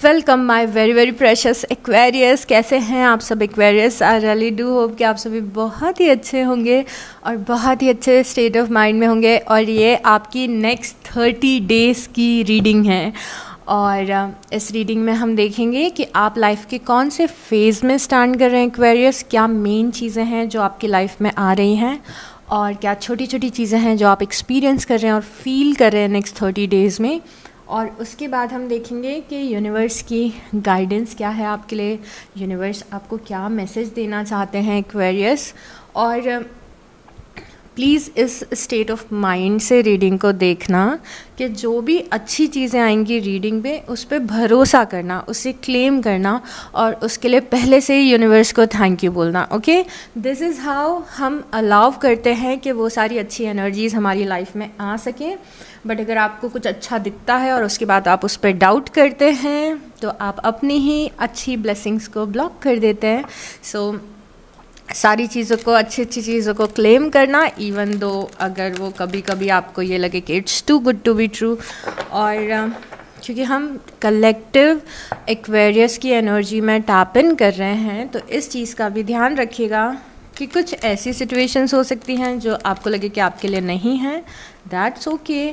Welcome my very very precious Aquarius. कैसे हैं आप सब Aquarius? I really do hope कि आप सभी बहुत ही अच्छे होंगे और बहुत ही अच्छे स्टेट ऑफ माइंड में होंगे। और ये आपकी नेक्स्ट 30 डेज़ की रीडिंग है और इस रीडिंग में हम देखेंगे कि आप लाइफ के कौन से फेज़ में स्टैंड कर रहे हैं एक्वेरियस, क्या मेन चीज़ें हैं जो आपकी लाइफ में आ रही हैं और क्या छोटी छोटी चीज़ें हैं जो आप एक्सपीरियंस कर रहे हैं और फील कर रहे हैं नेक्स्ट 30 डेज़ में। और उसके बाद हम देखेंगे कि यूनिवर्स की गाइडेंस क्या है आपके लिए, यूनिवर्स आपको क्या मैसेज देना चाहते हैं एक्वेरियस। और प्लीज़ इस स्टेट ऑफ माइंड से रीडिंग को देखना कि जो भी अच्छी चीज़ें आएंगी रीडिंग पे उस पर भरोसा करना, उसे क्लेम करना और उसके लिए पहले से ही यूनिवर्स को थैंक यू बोलना। ओके, दिस इज़ हाउ हम अलाउ करते हैं कि वो सारी अच्छी एनर्जीज़ हमारी लाइफ में आ सकें। बट अगर आपको कुछ अच्छा दिखता है और उसके बाद आप उस पर डाउट करते हैं तो आप अपनी ही अच्छी ब्लेसिंग्स को ब्लॉक कर देते हैं। सो सारी चीज़ों को, अच्छी अच्छी चीज़ों को क्लेम करना, इवन दो अगर वो कभी कभी आपको ये लगे कि it's too good to be true. और क्योंकि हम कलेक्टिव एक्वेरियस की एनर्जी में टैप इन कर रहे हैं तो इस चीज़ का भी ध्यान रखिएगा कि कुछ ऐसी सिचुएशंस हो सकती हैं जो आपको लगे कि आपके लिए नहीं हैं। That's okay,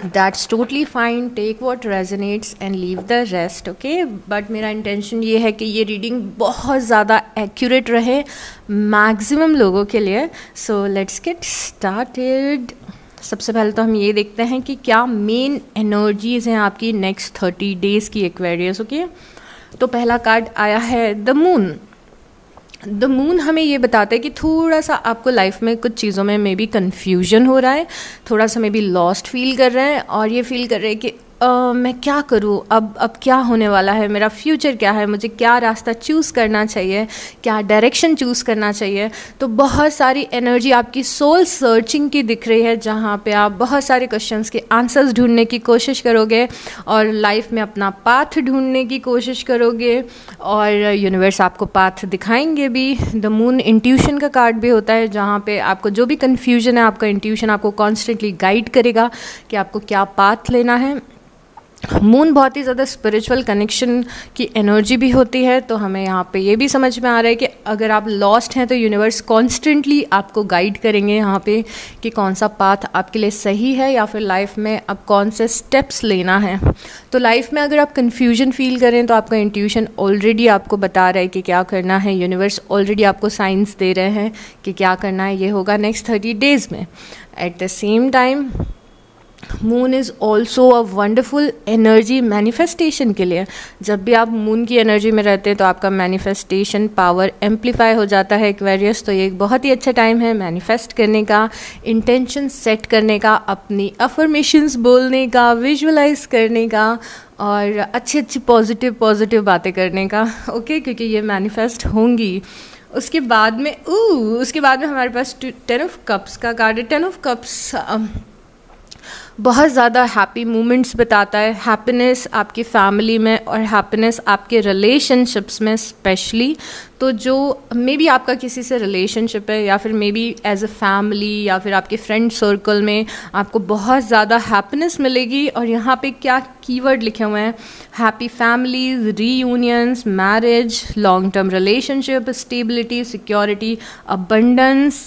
that's totally fine, take what resonates and leave the rest. Okay, but मेरा इंटेंशन ये है कि ये रीडिंग बहुत ज़्यादा एक्यूरेट रहे मैक्सिमम लोगों के लिए। So let's get started. सबसे पहले तो हम ये देखते हैं कि क्या मेन एनर्जीज़ हैं आपकी नेक्स्ट 30 डेज़ की एक्वेरियस। ओके, तो पहला कार्ड आया है द मून। द मून हमें ये बताता है कि थोड़ा सा आपको लाइफ में कुछ चीज़ों में मे बी कन्फ्यूजन हो रहा है, थोड़ा सा मे बी लॉस्ट फील कर रहे हैं और ये फील कर रहे हैं कि मैं क्या करूँ, अब क्या होने वाला है, मेरा फ्यूचर क्या है, मुझे क्या रास्ता चूज़ करना चाहिए, क्या डायरेक्शन चूज़ करना चाहिए। तो बहुत सारी एनर्जी आपकी सोल सर्चिंग की दिख रही है जहाँ पे आप बहुत सारे क्वेश्चंस के आंसर्स ढूंढने की कोशिश करोगे और लाइफ में अपना पाथ ढूंढने की कोशिश करोगे और यूनिवर्स आपको पाथ दिखाएंगे भी। द मून इंट्यूशन का कार्ड भी होता है जहाँ पे आपको जो भी कन्फ्यूजन है, आपका इंट्यूशन आपको कॉन्स्टेंटली गाइड करेगा कि आपको क्या पाथ लेना है। मून बहुत ही ज़्यादा स्पिरिचुअल कनेक्शन की एनर्जी भी होती है, तो हमें यहाँ पे ये भी समझ में आ रहा है कि अगर आप लॉस्ट हैं तो यूनिवर्स कॉन्स्टेंटली आपको गाइड करेंगे यहाँ पे कि कौन सा पाथ आपके लिए सही है या फिर लाइफ में अब कौन से स्टेप्स लेना है। तो लाइफ में अगर आप कन्फ्यूजन फील करें तो आपका इंट्यूशन ऑलरेडी आपको बता रहा है कि क्या करना है, यूनिवर्स ऑलरेडी आपको साइंस दे रहे हैं कि क्या करना है, ये होगा नेक्स्ट 30 डेज़ में। At the same time moon is also a wonderful energy manifestation के लिए। जब भी आप मून की एनर्जी में रहते हैं तो आपका मैनिफेस्टेशन पावर एम्पलीफाई हो जाता है एक्वेरियस। तो ये एक बहुत ही अच्छा टाइम है मैनिफेस्ट करने का, इंटेंशन सेट करने का, अपनी अफर्मेशंस बोलने का, विजुअलाइज करने का और अच्छी अच्छी पॉजिटिव बातें करने का। ओके, क्योंकि ये मैनिफेस्ट होंगी। उसके बाद में हमारे पास 10 ऑफ कप्स का कार्ड है। 10 ऑफ कप्स बहुत ज़्यादा हैप्पी मोमेंट्स बताता है, हैप्पीनेस आपकी फैमिली में और हैप्पीनेस आपके रिलेशनशिप्स में स्पेशली। तो जो मे बी आपका किसी से रिलेशनशिप है या फिर maybe as a family या फिर आपके फ्रेंड सर्कल में आपको बहुत ज़्यादा हैप्पीनेस मिलेगी। और यहाँ पे क्या कीवर्ड लिखे हुए हैं, happy families, reunions, marriage, long term relationship, stability, security, abundance,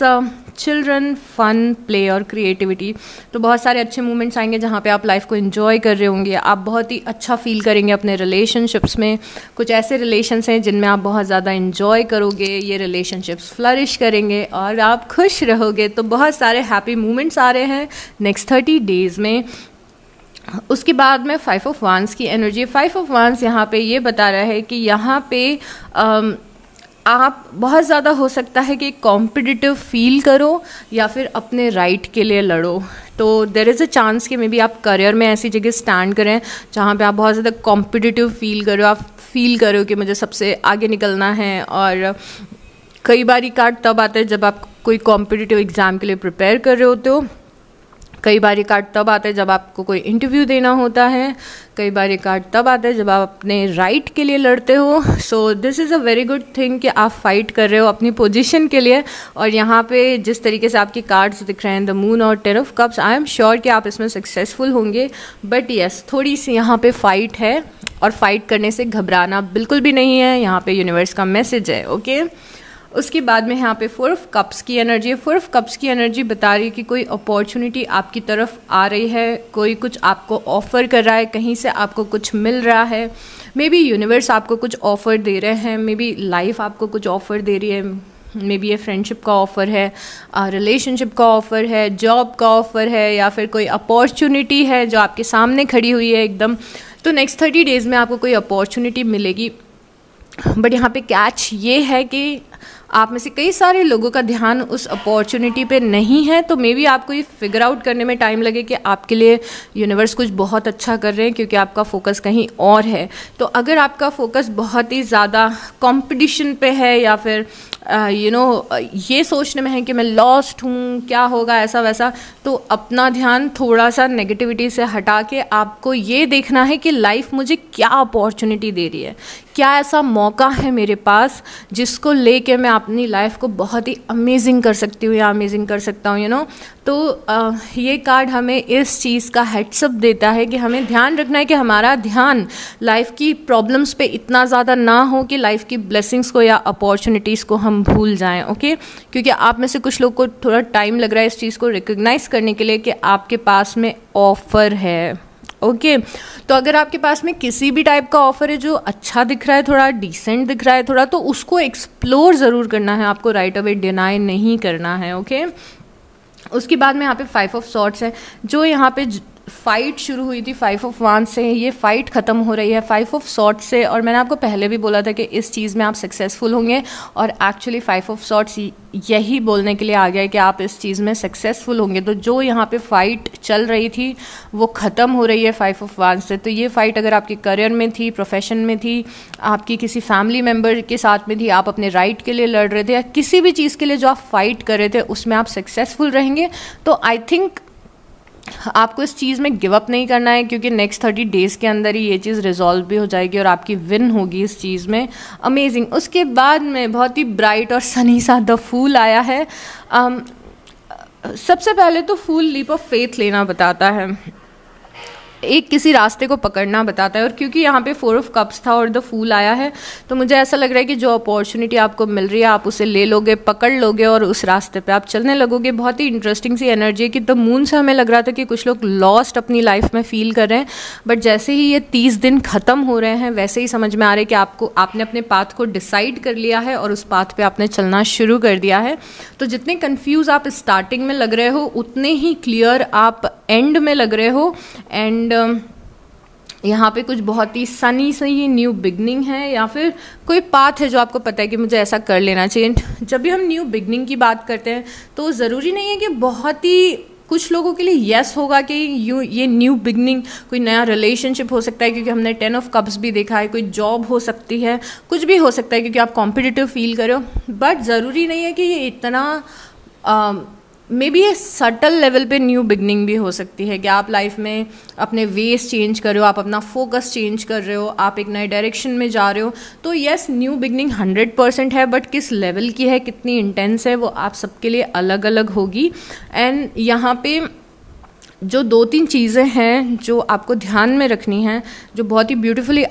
children, fun, play और क्रिएटिविटी। तो बहुत सारे अच्छे मोमेंट्स आएंगे जहाँ पे आप लाइफ को एंजॉय कर रहे होंगे, आप बहुत ही अच्छा फील करेंगे अपने रिलेशनशिप्स में। कुछ ऐसे रिलेशंस हैं जिनमें आप बहुत ज़्यादा एंजॉय करोगे, ये रिलेशनशिप्स फ्लरिश करेंगे और आप खुश रहोगे। तो बहुत सारे हैप्पी मोमेंट्स आ रहे हैं नेक्स्ट 30 डेज़ में। उसके बाद में 5 ऑफ वांड्स की एनर्जी। 5 ऑफ वांड्स यहाँ पे ये बता रहा है कि यहाँ पे आप बहुत ज़्यादा हो सकता है कि कॉम्पिटिटिव फील करो या फिर अपने राइट के लिए लड़ो। तो देयर इज़ अ चांस कि मे बी आप करियर में ऐसी जगह स्टैंड करें जहाँ पे आप बहुत ज़्यादा कॉम्पिटिटिव फील करो, आप फील करो कि मुझे सबसे आगे निकलना है। और कई बार ये कार्ड तब आता है जब आप कोई कॉम्पिटिटिव एग्ज़ाम के लिए प्रिपेयर कर रहे होते हो, कई बार ये कार्ड तब आता है जब आपको कोई इंटरव्यू देना होता है, कई बार ये कार्ड तब आता है जब आप अपने राइट के लिए लड़ते हो। सो this is a very good thing कि आप फाइट कर रहे हो अपनी पोजीशन के लिए। और यहाँ पे जिस तरीके से आपकी कार्ड्स दिख रहे हैं, द मून और 10 of cups, I am sure कि आप इसमें सक्सेसफुल होंगे। बट यस, थोड़ी सी यहाँ पे फाइट है, और फाइट करने से घबराना बिल्कुल भी नहीं है, यहाँ पे यूनिवर्स का मैसेज है। ओके, उसके बाद में यहाँ पे 4 ऑफ कप्स की एनर्जी है। 4 ऑफ कप्स की एनर्जी बता रही है कि कोई अपॉर्चुनिटी आपकी तरफ आ रही है, कोई कुछ आपको ऑफ़र कर रहा है, कहीं से आपको कुछ मिल रहा है। मे बी यूनिवर्स आपको कुछ ऑफ़र दे रहे हैं, मे बी लाइफ आपको कुछ ऑफ़र दे रही है, मे बी ये फ्रेंडशिप का ऑफ़र है, रिलेशनशिप का ऑफ़र है, जॉब का ऑफ़र है, या फिर कोई अपॉर्चुनिटी है जो आपके सामने खड़ी हुई है एकदम। तो नेक्स्ट 30 डेज़ में आपको कोई अपॉर्चुनिटी मिलेगी। बट यहाँ पे कैच ये है कि आप में से कई सारे लोगों का ध्यान उस अपॉर्चुनिटी पे नहीं है, तो मे बी आपको ये फिगर आउट करने में टाइम लगे कि आपके लिए यूनिवर्स कुछ बहुत अच्छा कर रहे हैं, क्योंकि आपका फोकस कहीं और है। तो अगर आपका फोकस बहुत ही ज़्यादा कंपटीशन पे है, या फिर ये सोचने में है कि मैं लॉस्ट हूँ, क्या होगा ऐसा वैसा, तो अपना ध्यान थोड़ा सा नेगेटिविटी से हटा के आपको ये देखना है कि लाइफ मुझे क्या अपॉर्चुनिटी दे रही है, क्या ऐसा मौका है मेरे पास जिसको लेके मैं अपनी लाइफ को बहुत ही अमेजिंग कर सकती हूँ या अमेजिंग कर सकता हूँ, तो ये कार्ड हमें इस चीज़ का हेड्सअप देता है कि हमें ध्यान रखना है कि हमारा ध्यान लाइफ की प्रॉब्लम्स पे इतना ज़्यादा ना हो कि लाइफ की ब्लेसिंग्स को या अपॉर्चुनिटीज़ को हम भूल जाएं। ओके, क्योंकि आप में से कुछ लोग को थोड़ा टाइम लग रहा है इस चीज़ को रिकग्नाइज करने के लिए कि आपके पास में ऑफ़र है। ओके, तो अगर आपके पास में किसी भी टाइप का ऑफ़र है जो अच्छा दिख रहा है, थोड़ा डिसेंट दिख रहा है थोड़ा, तो उसको एक्सप्लोर ज़रूर करना है, आपको राइट अवे डिनाई नहीं करना है। ओके, उसके बाद में यहाँ पे 5 ऑफ सॉर्ड्स है। जो यहाँ पे फाइट शुरू हुई थी 5 ऑफ वांड्स से, ये फाइट ख़त्म हो रही है 5 ऑफ सॉर्ड्स से। और मैंने आपको पहले भी बोला था कि इस चीज़ में आप सक्सेसफुल होंगे, और एक्चुअली 5 ऑफ सॉर्ड्स यही बोलने के लिए आ गया है कि आप इस चीज़ में सक्सेसफुल होंगे। तो जो यहाँ पे फाइट चल रही थी वो ख़त्म हो रही है 5 ऑफ वांड्स से। तो ये फाइट अगर आपके करियर में थी, प्रोफेशन में थी, आपकी किसी फैमिली मेम्बर के साथ में थी, आप अपने राइट के लिए लड़ रहे थे, या किसी भी चीज़ के लिए जो आप फाइट कर रहे थे उसमें आप सक्सेसफुल रहेंगे। तो आई थिंक आपको इस चीज़ में गिव अप नहीं करना है, क्योंकि नेक्स्ट 30 डेज़ के अंदर ही ये चीज़ रिजॉल्व भी हो जाएगी और आपकी विन होगी इस चीज़ में। अमेजिंग। उसके बाद में बहुत ही ब्राइट और सनी सा द फूल आया है। सबसे पहले तो फूल लीप ऑफ फेथ लेना बताता है, एक किसी रास्ते को पकड़ना बताता है। और क्योंकि यहाँ पे 4 ऑफ कप्स था और द फूल आया है, तो मुझे ऐसा लग रहा है कि जो अपॉर्चुनिटी आपको मिल रही है आप उसे ले लोगे, पकड़ लोगे और उस रास्ते पे आप चलने लगोगे। बहुत ही इंटरेस्टिंग सी एनर्जी है कि द मून से हमें लग रहा था कि कुछ लोग लॉस्ट अपनी लाइफ में फील कर रहे हैं, बट जैसे ही ये 30 दिन ख़त्म हो रहे हैं वैसे ही समझ में आ रहा है कि आपने अपने पाथ को डिसाइड कर लिया है और उस पाथ पे आपने चलना शुरू कर दिया है। तो जितने कन्फ्यूज़ आप स्टार्टिंग में लग रहे हो उतने ही क्लियर आप एंड में लग रहे हो। एंड यहाँ पे कुछ बहुत ही सनी सी न्यू बिगनिंग है, या फिर कोई पाथ है जो आपको पता है कि मुझे ऐसा कर लेना चाहिए। जब भी हम न्यू बिगनिंग की बात करते हैं तो ज़रूरी नहीं है कि बहुत ही कुछ लोगों के लिए यस होगा कि ये न्यू बिगनिंग कोई नया रिलेशनशिप हो सकता है, क्योंकि हमने 10 ऑफ कप्स भी देखा है, कोई जॉब हो सकती है, कुछ भी हो सकता है क्योंकि आप कॉम्पिटिटिव फील कर रहे हो। बट ज़रूरी नहीं है कि ये इतना मे बी ये सटल लेवल पे न्यू बिगनिंग भी हो सकती है कि आप लाइफ में अपने वेज चेंज कर रहे हो, आप अपना फोकस चेंज कर रहे हो, आप एक नए डायरेक्शन में जा रहे हो। तो यस, न्यू बिगनिंग 100% है, बट किस लेवल की है, कितनी इंटेंस है, वो आप सबके लिए अलग अलग होगी। एंड यहाँ पे जो 2-3 चीज़ें हैं जो आपको ध्यान में रखनी हैं, जो बहुत ही ब्यूटीफुली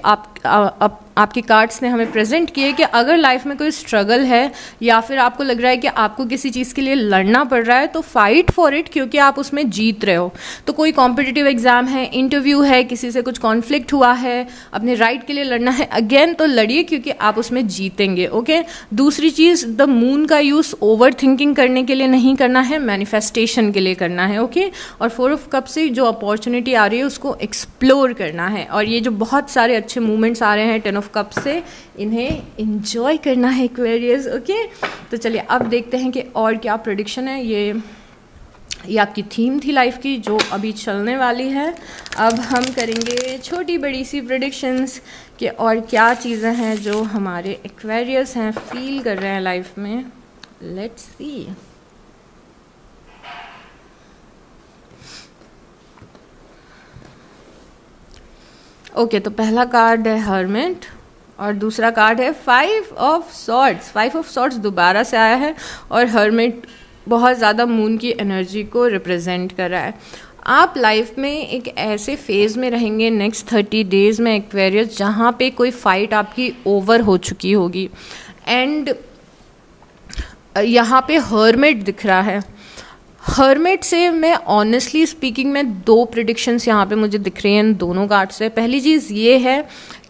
आपकी कार्ड्स ने हमें प्रेजेंट किए, कि अगर लाइफ में कोई स्ट्रगल है या फिर आपको लग रहा है कि आपको किसी चीज़ के लिए लड़ना पड़ रहा है, तो फाइट फॉर इट, क्योंकि आप उसमें जीत रहे हो। तो कोई कॉम्पिटिटिव एग्जाम है, इंटरव्यू है, किसी से कुछ कॉन्फ्लिक्ट हुआ है, अपने राइट के लिए लड़ना है, अगेन तो लड़िए क्योंकि आप उसमें जीतेंगे। ओके, दूसरी चीज़, द मून का यूज़ ओवर थिंकिंग करने के लिए नहीं करना है, मैनिफेस्टेशन के लिए करना है। ओके, और 4 ऑफ कप से जो अपॉर्चुनिटी आ रही है उसको एक्सप्लोर करना है। और ये जो बहुत सारे अच्छे मूवमेंट्स आ रहे हैं 10 ऑफ कप से, इन्हें एंजॉय करना है एक्वेरियस। ओके, तो चलिए अब देखते हैं कि और क्या प्रेडिक्शन है। ये आपकी थीम थी लाइफ की जो अभी चलने वाली है। अब हम करेंगे छोटी बड़ी सी प्रेडिक्शंस कि और क्या चीज़ें हैं जो हमारे एक्वेरियस हैं फील कर रहे हैं लाइफ में। Let's see. ओके, तो पहला कार्ड है हर्मिट और दूसरा कार्ड है 5 ऑफ सॉर्ड्स। 5 ऑफ सॉर्ड्स दोबारा से आया है और हर्मिट बहुत ज़्यादा मून की एनर्जी को रिप्रेजेंट कर रहा है। आप लाइफ में एक ऐसे फेज़ में रहेंगे नेक्स्ट 30 डेज़ में एक्वेरियस, जहाँ पे कोई फाइट आपकी ओवर हो चुकी होगी। एंड यहाँ पे हर्मिट दिख रहा है। हर्मिट से मैं ऑनेस्टली स्पीकिंग में 2 प्रिडिक्शंस यहाँ पे मुझे दिख रही हैं इन दोनों कार्ड से। पहली चीज़ ये है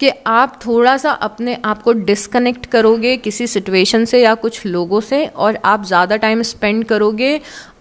कि आप थोड़ा सा अपने आप को डिस्कनेक्ट करोगे किसी सिचुएशन से या कुछ लोगों से, और आप ज़्यादा टाइम स्पेंड करोगे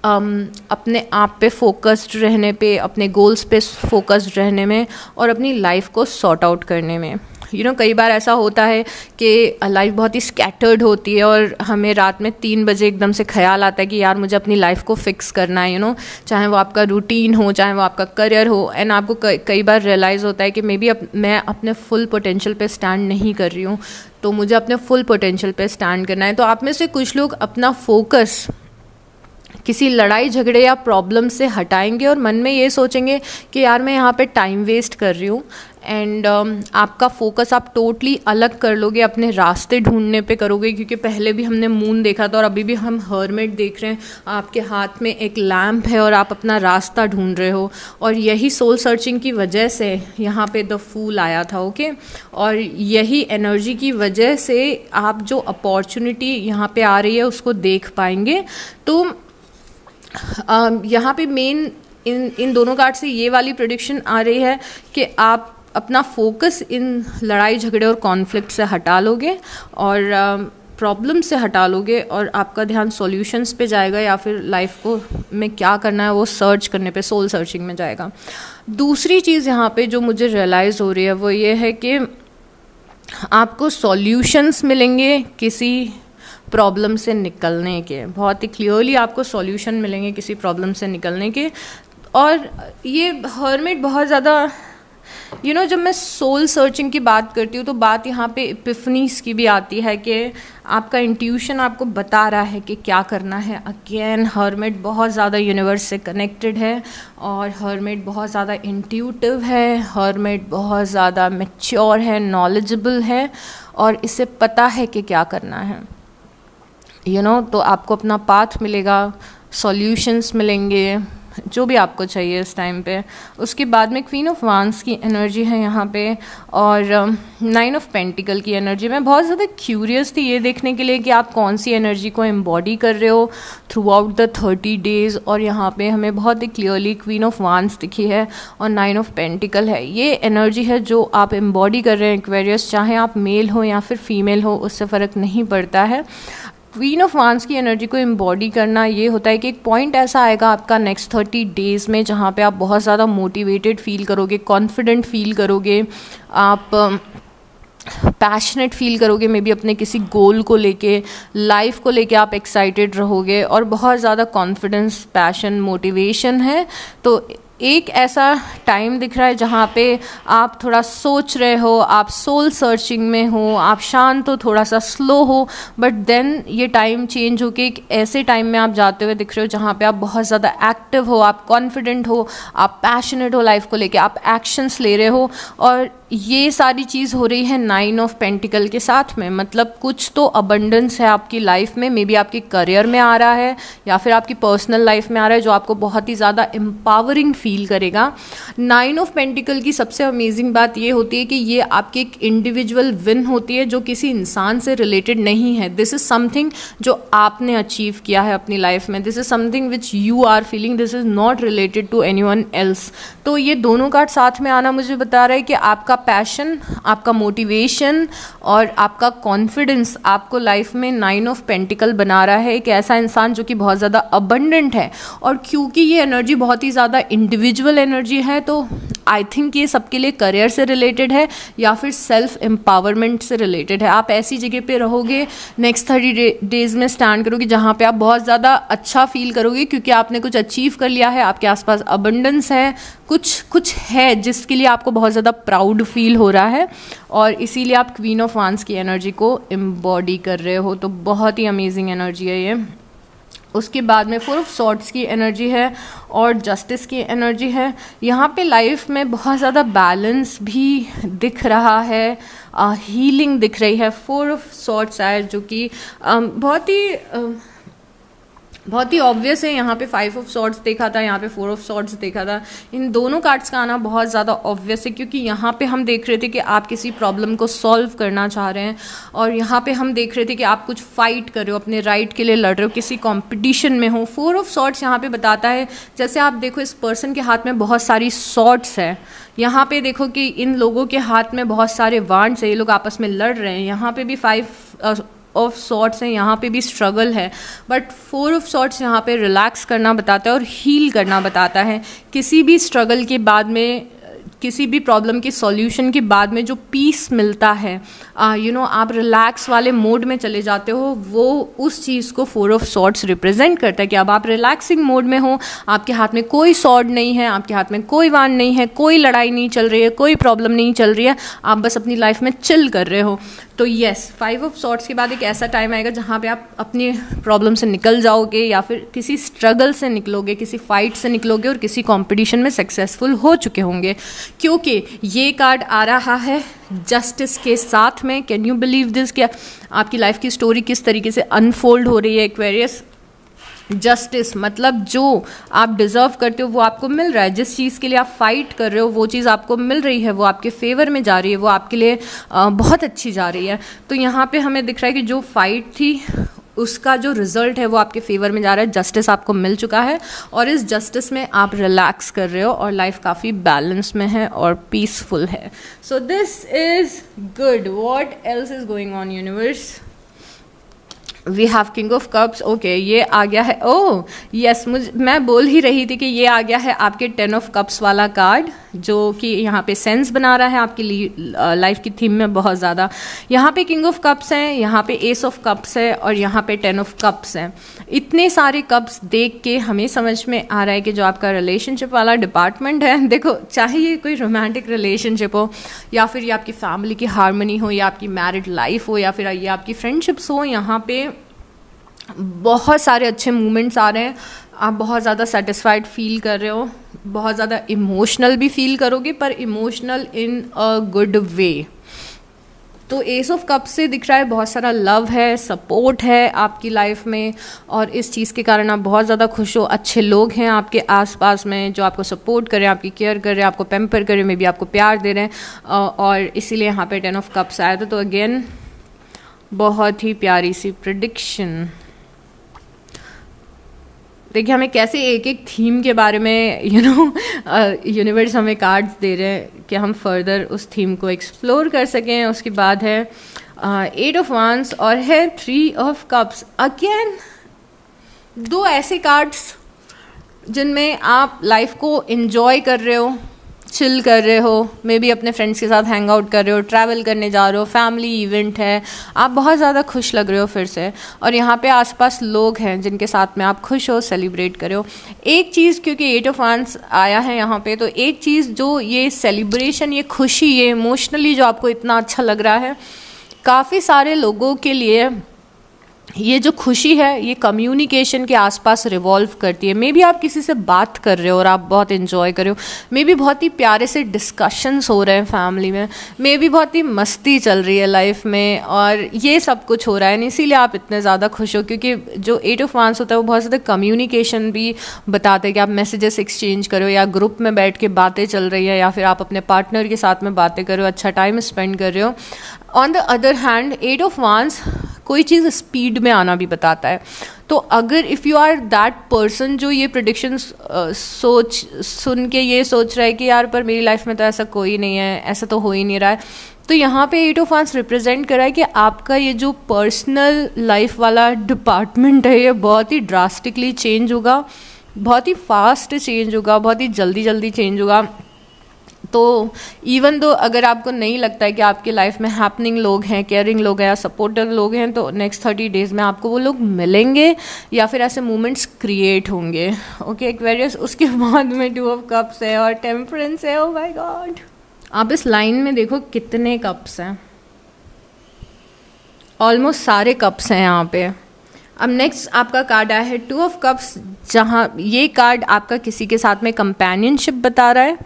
अपने आप पे फोकस्ड रहने पे, अपने गोल्स पे फोकस्ड रहने में और अपनी लाइफ को सॉर्ट आउट करने में। कई बार ऐसा होता है कि लाइफ बहुत ही स्कैटर्ड होती है और हमें रात में 3 बजे एकदम से ख्याल आता है कि यार मुझे अपनी लाइफ को फिक्स करना है, चाहे वो आपका रूटीन हो, चाहे वो आपका करियर हो। एंड आपको कई बार रियलाइज़ होता है कि मे बी मैं अपने फुल पोटेंशियल पे स्टैंड नहीं कर रही हूँ, तो मुझे अपने फुल पोटेंशियल पे स्टैंड करना है। तो आप में से कुछ लोग अपना फोकस किसी लड़ाई झगड़े या प्रॉब्लम से हटाएंगे और मन में ये सोचेंगे कि यार मैं यहाँ पे टाइम वेस्ट कर रही हूँ। एंड आपका फोकस आप टोटली अलग कर लोगे, अपने रास्ते ढूंढने पे करोगे। क्योंकि पहले भी हमने मून देखा था और अभी भी हम हर्मिट देख रहे हैं। आपके हाथ में एक लैम्प है और आप अपना रास्ता ढूंढ रहे हो, और यही सोल सर्चिंग की वजह से यहाँ पे द फूल आया था। ओके, और यही एनर्जी की वजह से आप जो अपॉर्चुनिटी यहाँ पे आ रही है उसको देख पाएंगे। तो यहाँ पे मेन इन दोनों कार्ड से ये वाली प्रेडिक्शन आ रही है कि आप अपना फोकस इन लड़ाई झगड़े और कॉन्फ्लिक्ट से हटा लोगे और प्रॉब्लम से हटा लोगे, और आपका ध्यान सॉल्यूशंस पे जाएगा या फिर लाइफ को में क्या करना है वो सर्च करने पे, सोल सर्चिंग में जाएगा। दूसरी चीज़ यहाँ पे जो मुझे रियलाइज़ हो रही है वो ये है कि आपको सॉल्यूशंस मिलेंगे किसी प्रॉब्लम से निकलने के। बहुत ही क्लियरली आपको सॉल्यूशन मिलेंगे किसी प्रॉब्लम से निकलने के। और ये हर्मिट बहुत ज़्यादा जब मैं सोल सर्चिंग की बात करती हूँ तो बात यहाँ पे एपिफनीज की भी आती है कि आपका इंट्यूशन आपको बता रहा है कि क्या करना है। अगेन हर्मिट बहुत ज़्यादा यूनिवर्स से कनेक्टेड है और हर्मिट बहुत ज़्यादा इंट्यूटिव है। हर्मिट बहुत ज़्यादा मैच्योर है, नॉलेजेबल है और इसे पता है कि क्या करना है। तो आपको अपना पाथ मिलेगा, सॉल्यूशंस मिलेंगे, जो भी आपको चाहिए इस टाइम पे। उसके बाद में क्वीन ऑफ वांस की एनर्जी है यहाँ पे और 9 ऑफ पेंटिकल की एनर्जी। मैं बहुत ज़्यादा क्यूरियस थी ये देखने के लिए कि आप कौन सी एनर्जी को एम्बॉडी कर रहे हो थ्रू आउट द 30 डेज़। और यहाँ पे हमें बहुत ही क्लियरली क्वीन ऑफ वांस दिखी है और 9 ऑफ पेंटिकल है। ये एनर्जी है जो आप एम्बॉडी कर रहे हैं एक्वेरियस, चाहे आप मेल हो या फिर फीमेल हो, उससे फ़र्क नहीं पड़ता है। क्वीन ऑफ वांस की एनर्जी को एम्बॉडी करना ये होता है कि एक पॉइंट ऐसा आएगा आपका नेक्स्ट 30 डेज़ में जहाँ पे आप बहुत ज़्यादा मोटिवेटेड फील करोगे, कॉन्फिडेंट फील करोगे, आप पैशनेट फील करोगे, मे बी अपने किसी गोल को लेके, लाइफ को लेके आप एक्साइटेड रहोगे और बहुत ज़्यादा कॉन्फिडेंस, पैशन, मोटिवेशन है। तो एक ऐसा टाइम दिख रहा है जहाँ पे आप थोड़ा सोच रहे हो, आप सोल सर्चिंग में हो, आप शांत हो, थोड़ा सा स्लो हो, बट देन ये टाइम चेंज होके एक ऐसे टाइम में आप जाते हुए दिख रहे हो जहाँ पे आप बहुत ज़्यादा एक्टिव हो, आप कॉन्फिडेंट हो, आप पैशनेट हो लाइफ को लेके, आप एक्शंस ले रहे हो। और ये सारी चीज़ हो रही है 9 ऑफ पेंटिकल के साथ में। मतलब कुछ तो अबंडेंस है आपकी लाइफ में, मे बी आपके करियर में आ रहा है या फिर आपकी पर्सनल लाइफ में आ रहा है, जो आपको बहुत ही ज़्यादा एम्पावरिंग फील करेगा। 9 ऑफ पेंटिकल की सबसे अमेजिंग बात ये होती है कि ये आपकी एक इंडिविजुअल विन होती है जो किसी इंसान से रिलेटेड नहीं है। दिस इज़ समथिंग जो आपने अचीव किया है अपनी लाइफ में। This is something which you are feeling, this is not related to anyone else. तो ये दोनों कार्ड साथ में आना मुझे बता रहा है कि आपका पैशन, आपका मोटिवेशन और आपका कॉन्फिडेंस आपको लाइफ में 9 ऑफ पेंटिकल बना रहा है। एक ऐसा इंसान जो कि बहुत ज़्यादा अबंडेंट है। और क्योंकि ये एनर्जी बहुत ही ज़्यादा इंडिविजुअल एनर्जी है, तो आई थिंक ये सबके लिए करियर से रिलेटेड है या फिर सेल्फ एम्पावरमेंट से रिलेटेड है। आप ऐसी जगह पे रहोगे, नेक्स्ट 30 डेज में स्टैंड करोगे जहाँ पे आप बहुत ज़्यादा अच्छा फील करोगे क्योंकि आपने कुछ अचीव कर लिया है, आपके आसपास अबंडेंस है, कुछ है जिसके लिए आपको बहुत ज़्यादा प्राउड फील हो रहा है और इसीलिए आप क्वीन ऑफ वांस की एनर्जी को एम्बॉडी कर रहे हो। तो बहुत ही अमेजिंग एनर्जी है ये। उसके बाद में 4 ऑफ सॉर्ड्स की एनर्जी है और जस्टिस की एनर्जी है। यहाँ पे लाइफ में बहुत ज़्यादा बैलेंस भी दिख रहा है, हीलिंग दिख रही है। 4 ऑफ सॉर्ड्स आए जो कि बहुत ही ऑब्वियस है। यहाँ पे 5 ऑफ सॉर्ड्स देखा था, यहाँ पे 4 ऑफ सॉर्ड्स देखा था। इन दोनों कार्ड्स का आना बहुत ज़्यादा ऑब्वियस है, क्योंकि यहाँ पे हम देख रहे थे कि आप किसी प्रॉब्लम को सॉल्व करना चाह रहे हैं, और यहाँ पे हम देख रहे थे कि आप कुछ फाइट कर रहे हो, अपने राइट के लिए लड़ रहे हो, किसी कॉम्पिटिशन में हो। 4 ऑफ सॉर्ड्स यहाँ पे बताता है, जैसे आप देखो इस पर्सन के हाथ में बहुत सारी सॉर्ड्स है। यहाँ पे देखो कि इन लोगों के हाथ में बहुत सारे वांड्स है, ये लोग आपस में लड़ रहे हैं। यहाँ पे भी 5 ऑफ सॉर्ट्स हैं, यहाँ पे भी स्ट्रगल है, बट 4 ऑफ सॉर्ट्स यहाँ पे रिलैक्स करना बताता है और हील करना बताता है। किसी भी स्ट्रगल के बाद में, किसी भी प्रॉब्लम के सॉल्यूशन के बाद में जो पीस मिलता है, आप रिलैक्स वाले मोड में चले जाते हो, वो उस चीज़ को 4 ऑफ सॉर्ड्स रिप्रेजेंट करता है कि अब आप रिलैक्सिंग मोड में हो, आपके हाथ में कोई सॉर्ड नहीं है, आपके हाथ में कोई वान नहीं है, कोई लड़ाई नहीं चल रही है, कोई प्रॉब्लम नहीं चल रही है, आप बस अपनी लाइफ में चिल कर रहे हो। तो यस, 5 ऑफ सॉर्ड्स के बाद एक ऐसा टाइम आएगा जहाँ पे आप अपनी प्रॉब्लम से निकल जाओगे, या फिर किसी स्ट्रगल से निकलोगे, किसी फाइट से निकलोगे और किसी कंपटीशन में सक्सेसफुल हो चुके होंगे, क्योंकि ये कार्ड आ रहा है जस्टिस के साथ में। Can you believe this? क्या आपकी लाइफ की स्टोरी किस तरीके से अनफोल्ड हो रही है एक्वेरियस। जस्टिस मतलब जो आप डिज़र्व करते हो वो आपको मिल रहा है, जिस चीज़ के लिए आप फाइट कर रहे हो वो चीज़ आपको मिल रही है, वो आपके फेवर में जा रही है, वो आपके लिए बहुत अच्छी जा रही है। तो यहाँ पे हमें दिख रहा है कि जो फाइट थी उसका जो रिजल्ट है वो आपके फेवर में जा रहा है, जस्टिस आपको मिल चुका है, और इस जस्टिस में आप रिलैक्स कर रहे हो और लाइफ काफ़ी बैलेंस में है और पीसफुल है। So this is good. What else is going on universe? We have king of cups. Okay, ये आ गया है। ओह यस, मैं बोल ही रही थी कि ये आ गया है आपके 10 ऑफ कप्स वाला कार्ड, जो कि यहाँ पे सेंस बना रहा है आपकी लाइफ की थीम में बहुत ज़्यादा। यहाँ पे किंग ऑफ कप्स हैं, यहाँ पे एस ऑफ कप्स है और यहाँ पे 10 ऑफ कप्स हैं। इतने सारे कप्स देख के हमें समझ में आ रहा है कि जो आपका रिलेशनशिप वाला डिपार्टमेंट है, देखो चाहे ये कोई रोमांटिक रिलेशनशिप हो, या फिर ये आपकी फैमिली की हार्मनी हो, या आपकी मैरिड लाइफ हो, या फिर ये आपकी फ्रेंडशिप्स हो, यहाँ पे बहुत सारे अच्छे मोमेंट्स आ रहे हैं। आप बहुत ज़्यादा सेटिस्फाइड फील कर रहे हो, बहुत ज़्यादा इमोशनल भी फील करोगे, पर emotional in a good way. तो एस ऑफ कप से दिख रहा है बहुत सारा लव है, सपोर्ट है आपकी लाइफ में, और इस चीज़ के कारण आप बहुत ज़्यादा खुश हो। अच्छे लोग हैं आपके आसपास में जो आपको सपोर्ट करें, आपकी केयर करें, आपको पैम्पर करें, मे बी आपको प्यार दे रहे हैं, और इसीलिए यहाँ पे 10 ऑफ कप्स आया था। तो अगेन बहुत ही प्यारी सी प्रेडिक्शन। देखिए हमें कैसे एक एक थीम के बारे में यूनिवर्स हमें कार्ड्स दे रहे हैं कि हम फर्दर उस थीम को एक्सप्लोर कर सकें। उसके बाद है 8 ऑफ वांड्स और है 3 ऑफ कप्स। अगेन 2 ऐसे कार्ड्स जिनमें आप लाइफ को एंजॉय कर रहे हो, चिल कर रहे हो, मे बी अपने फ्रेंड्स के साथ हैंग आउट कर रहे हो, ट्रैवल करने जा रहे हो, फैमिली इवेंट है, आप बहुत ज़्यादा खुश लग रहे हो फिर से, और यहाँ पे आसपास लोग हैं जिनके साथ में आप खुश हो, सेलिब्रेट कर रहे हो। एक चीज़, क्योंकि 8 ऑफ वांड्स आया है यहाँ पे, तो एक चीज़ जो ये सेलिब्रेशन, ये खुशी, ये इमोशनली जो आपको इतना अच्छा लग रहा है, काफ़ी सारे लोगों के लिए ये जो खुशी है ये कम्युनिकेशन के आसपास रिवॉल्व करती है। मे बी आप किसी से बात कर रहे हो और आप बहुत इन्जॉय कर रहे हो, मे बी बहुत ही प्यारे से डिस्कशंस हो रहे हैं फैमिली में, मे बी बहुत ही मस्ती चल रही है लाइफ में, और ये सब कुछ हो रहा है, इसीलिए आप इतने ज़्यादा खुश हो। क्योंकि जो 8 ऑफ वांड्स होता है वो बहुत ज़्यादा कम्युनिकेशन भी बताते हैं कि आप मैसेजेस एक्सचेंज करो, या ग्रुप में बैठ के बातें चल रही है, या फिर आप अपने पार्टनर के साथ में बातें कर रहे हो, अच्छा टाइम स्पेंड कर रहे हो। On the other hand 8 of wands कोई चीज़ स्पीड में आना भी बताता है। तो अगर if you are that person जो ये प्रेडिक्शंस सुन के ये सोच रहा है कि यार पर मेरी लाइफ में तो ऐसा कोई नहीं है, ऐसा तो हो ही नहीं रहा है, तो यहाँ पे 8 ऑफ वांड्स रिप्रेजेंट कर रहा है कि आपका ये जो पर्सनल लाइफ वाला डिपार्टमेंट है ये बहुत ही ड्रास्टिकली चेंज होगा, बहुत ही फास्ट चेंज होगा, बहुत ही जल्दी जल्दी चेंज होगा। तो इवन दो अगर आपको नहीं लगता है कि आपकी लाइफ में हैपनिंग लोग हैं, केयरिंग लोग हैं या सपोर्टिव लोग हैं, तो नेक्स्ट 30 डेज़ में आपको वो लोग मिलेंगे या फिर ऐसे मोमेंट्स क्रिएट होंगे। ओके एक्वेरियस, उसके बाद में 2 ऑफ कप्स है और टेम्परेंस है। ओह माय गॉड, आप इस लाइन में देखो कितने कप्स हैं, ऑलमोस्ट सारे कप्स हैं यहाँ पे। अब नेक्स्ट आपका कार्ड आया है 2 ऑफ कप्स, जहाँ ये कार्ड आपका किसी के साथ में कंपेनियनशिप बता रहा है,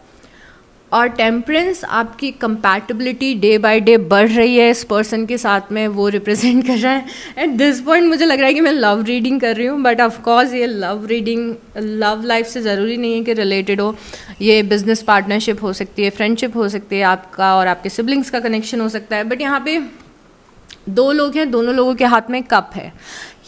और टेम्परेंस आपकी कंपैटिबिलिटी डे बाय डे बढ़ रही है इस पर्सन के साथ में, वो रिप्रेजेंट कर रहा है। एट दिस पॉइंट मुझे लग रहा है कि मैं लव रीडिंग कर रही हूँ, बट ऑफ कोर्स ये लव रीडिंग लव लाइफ से ज़रूरी नहीं है कि रिलेटेड हो। ये बिजनेस पार्टनरशिप हो सकती है, फ्रेंडशिप हो सकती है, आपका और आपके सिबलिंग्स का कनेक्शन हो सकता है। बट यहाँ पे 2 लोग हैं, दोनों लोगों के हाथ में कप है।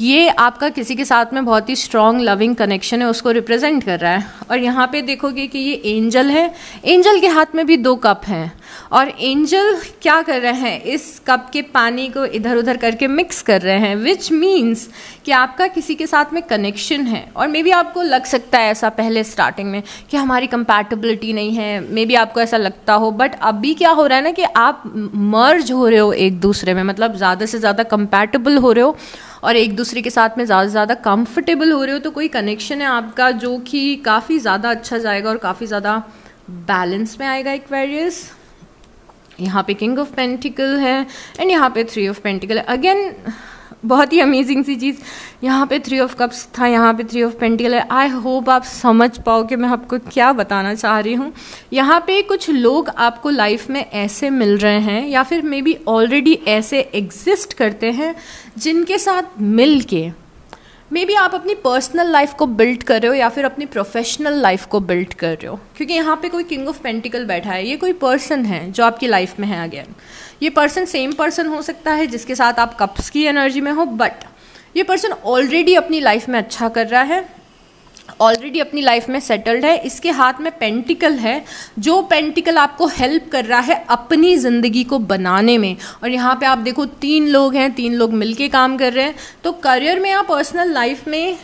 ये आपका किसी के साथ में बहुत ही स्ट्रॉन्ग लविंग कनेक्शन है, उसको रिप्रेजेंट कर रहा है। और यहाँ पे देखोगे कि ये एंजल है, एंजल के हाथ में भी 2 कप हैं, और एंजल क्या कर रहे हैं, इस कप के पानी को इधर उधर करके मिक्स कर रहे हैं, विच मीन्स कि आपका किसी के साथ में कनेक्शन है। और मे बी आपको लग सकता है ऐसा पहले स्टार्टिंग में कि हमारी कंपैटिबिलिटी नहीं है, मे बी आपको ऐसा लगता हो, बट अभी क्या हो रहा है ना कि आप मर्ज हो रहे हो एक दूसरे में, मतलब ज़्यादा से ज़्यादा कंपैटिबल हो रहे हो और एक दूसरे के साथ में ज़्यादा से ज़्यादा कंफर्टेबल हो रहे हो। तो कोई कनेक्शन है आपका जो कि काफ़ी ज़्यादा अच्छा जाएगा और काफ़ी ज़्यादा बैलेंस में आएगा एक्वेरियस। यहाँ पे किंग ऑफ पेंटिकल है एंड यहाँ पे 3 ऑफ पेंटिकल है। अगेन बहुत ही अमेजिंग सी चीज़, यहाँ पे 3 ऑफ कप्स था, यहाँ पे 3 ऑफ पेंटिकल है। आई होप आप समझ पाओ कि मैं आपको क्या बताना चाह रही हूँ। यहाँ पे कुछ लोग आपको लाइफ में ऐसे मिल रहे हैं या फिर मे बी ऑलरेडी ऐसे एग्जिस्ट करते हैं जिनके साथ मिल के मे बी आप अपनी पर्सनल लाइफ को बिल्ड कर रहे हो या फिर अपनी प्रोफेशनल लाइफ को बिल्ड कर रहे हो। क्योंकि यहाँ पे कोई किंग ऑफ पेंटिकल बैठा है, ये कोई पर्सन है जो आपकी लाइफ में है। अगेन ये पर्सन सेम पर्सन हो सकता है जिसके साथ आप कप्स की एनर्जी में हो, बट ये पर्सन ऑलरेडी अपनी लाइफ में अच्छा कर रहा है, ऑलरेडी अपनी लाइफ में सेटल्ड है। इसके हाथ में पेंटिकल है, जो पेंटिकल आपको हेल्प कर रहा है अपनी ज़िंदगी को बनाने में। और यहाँ पे आप देखो 3 लोग हैं, 3 लोग मिलके काम कर रहे हैं। तो करियर में या पर्सनल लाइफ में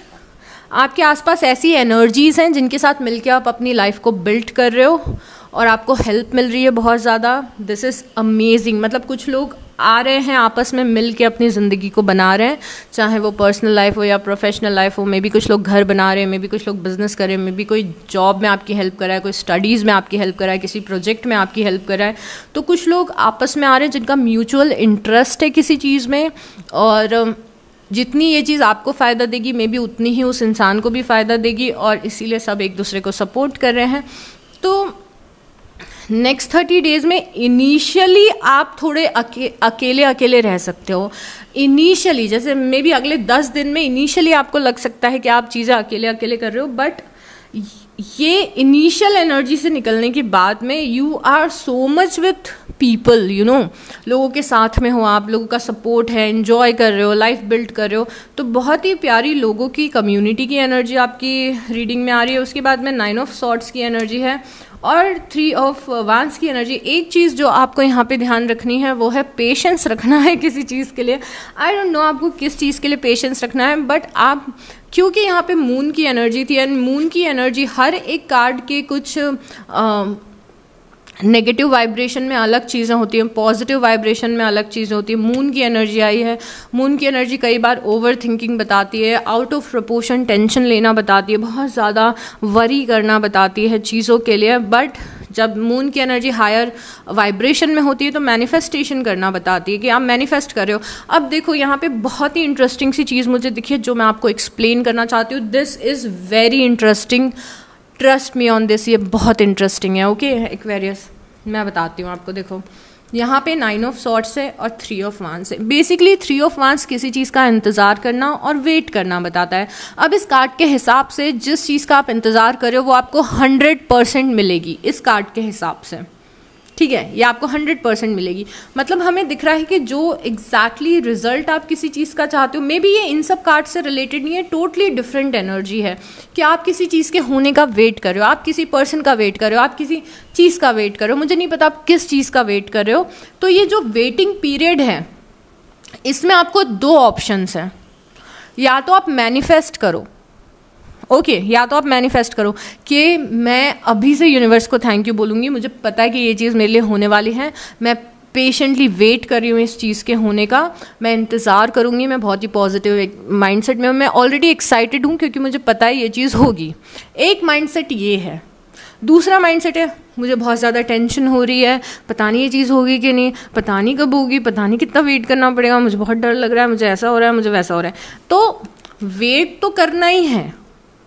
आपके आसपास ऐसी एनर्जीज़ हैं जिनके साथ मिलके आप अपनी लाइफ को बिल्ड कर रहे हो और आपको हेल्प मिल रही है बहुत ज़्यादा। This is amazing. मतलब कुछ लोग आ रहे हैं आपस में मिल के अपनी ज़िंदगी को बना रहे हैं, चाहे वो पर्सनल लाइफ हो या प्रोफेशनल लाइफ हो। मे बी कुछ लोग घर बना रहे हैं, मे बी कुछ लोग बिजनेस कर रहे हैं, मे बी कोई जॉब में आपकी हेल्प कर रहा है, कोई स्टडीज़ में आपकी हेल्प कर रहा है, किसी प्रोजेक्ट में आपकी हेल्प कर रहा है। तो कुछ लोग आपस में आ रहे हैं जिनका म्यूचुअल इंटरेस्ट है किसी चीज़ में, और जितनी ये चीज़ आपको फ़ायदा देगी मे बी उतनी ही उस इंसान को भी फ़ायदा देगी, और इसीलिए सब एक दूसरे को सपोर्ट कर रहे हैं। तो नेक्स्ट 30 डेज़ में इनिशियली आप थोड़े अकेले अकेले रह सकते हो। इनिशियली जैसे मे बी अगले 10 दिन में इनिशियली आपको लग सकता है कि आप चीज़ें अकेले अकेले कर रहे हो, बट ये इनिशियल एनर्जी से निकलने के बाद में you are so much with people, you know, लोगों के साथ में हो, आप लोगों का सपोर्ट है, एंजॉय कर रहे हो, लाइफ बिल्ड कर रहे हो। तो बहुत ही प्यारी लोगों की कम्युनिटी की एनर्जी आपकी रीडिंग में आ रही है। उसके बाद में 9 ऑफ सॉर्ड्स की एनर्जी है और 3 ऑफ वांस की एनर्जी। एक चीज़ जो आपको यहाँ पे ध्यान रखनी है वो है पेशेंस रखना है किसी चीज़ के लिए। आई डोंट नो आपको किस चीज़ के लिए पेशेंस रखना है, बट आप, क्योंकि यहाँ पे मून की एनर्जी थी, एंड मून की एनर्जी हर एक कार्ड के कुछ नेगेटिव वाइब्रेशन में अलग चीज़ें होती हैं, पॉजिटिव वाइब्रेशन में अलग चीज़ें होती हैं। मून की एनर्जी आई है, मून की एनर्जी कई बार ओवर थिंकिंग बताती है, आउट ऑफ प्रोपोर्शन टेंशन लेना बताती है, बहुत ज़्यादा वरी करना बताती है चीज़ों के लिए। बट जब मून की एनर्जी हायर वाइब्रेशन में होती है तो मैनिफेस्टेशन करना बताती है कि आप मैनिफेस्ट कर रहे हो। अब देखो यहाँ पे बहुत ही इंटरेस्टिंग सी चीज़ मुझे दिखी है जो मैं आपको एक्सप्लेन करना चाहती हूँ। This is very interesting, trust me on this, ये बहुत इंटरेस्टिंग है। ओके एक्वेरियस, मैं बताती हूँ आपको। देखो यहाँ पे 9 ऑफ सॉर्ड्स है और 3 ऑफ वांस है। बेसिकली 3 ऑफ वांस किसी चीज़ का इंतज़ार करना और वेट करना बताता है। अब इस कार्ड के हिसाब से जिस चीज़ का आप इंतज़ार कर रहे हो वो आपको 100% मिलेगी इस कार्ड के हिसाब से, ठीक है, ये आपको 100% मिलेगी। मतलब हमें दिख रहा है कि जो एग्जैक्टली रिजल्ट आप किसी चीज़ का चाहते हो, मे बी ये इन सब कार्ड से रिलेटेड नहीं है, टोटली डिफरेंट एनर्जी है कि आप किसी चीज़ के होने का वेट कर रहे हो, आप किसी पर्सन का वेट कर रहे हो, आप किसी चीज़ का वेट कर रहे हो। मुझे नहीं पता आप किस चीज़ का वेट कर रहे हो। तो ये जो वेटिंग पीरियड है इसमें आपको 2 ऑप्शंस हैं, या तो आप मैनिफेस्ट करो, ओके, या तो आप मैनिफेस्ट करो कि मैं अभी से यूनिवर्स को थैंक यू बोलूँगी, मुझे पता है कि ये चीज़ मेरे लिए होने वाली है, मैं पेशेंटली वेट कर रही हूँ इस चीज़ के होने का, मैं इंतज़ार करूँगी, मैं बहुत ही पॉजिटिव माइंडसेट में हूँ, मैं ऑलरेडी एक्साइटेड हूँ क्योंकि मुझे पता है ये चीज़ होगी। एक माइंडसेट ये है। दूसरा माइंडसेट है मुझे बहुत ज़्यादा टेंशन हो रही है, पता नहीं ये चीज़ होगी कि नहीं, पता नहीं कब होगी, पता नहीं कितना वेट करना पड़ेगा, मुझे बहुत डर लग रहा है, मुझे ऐसा हो रहा है, मुझे वैसा हो रहा है। तो वेट तो करना ही है,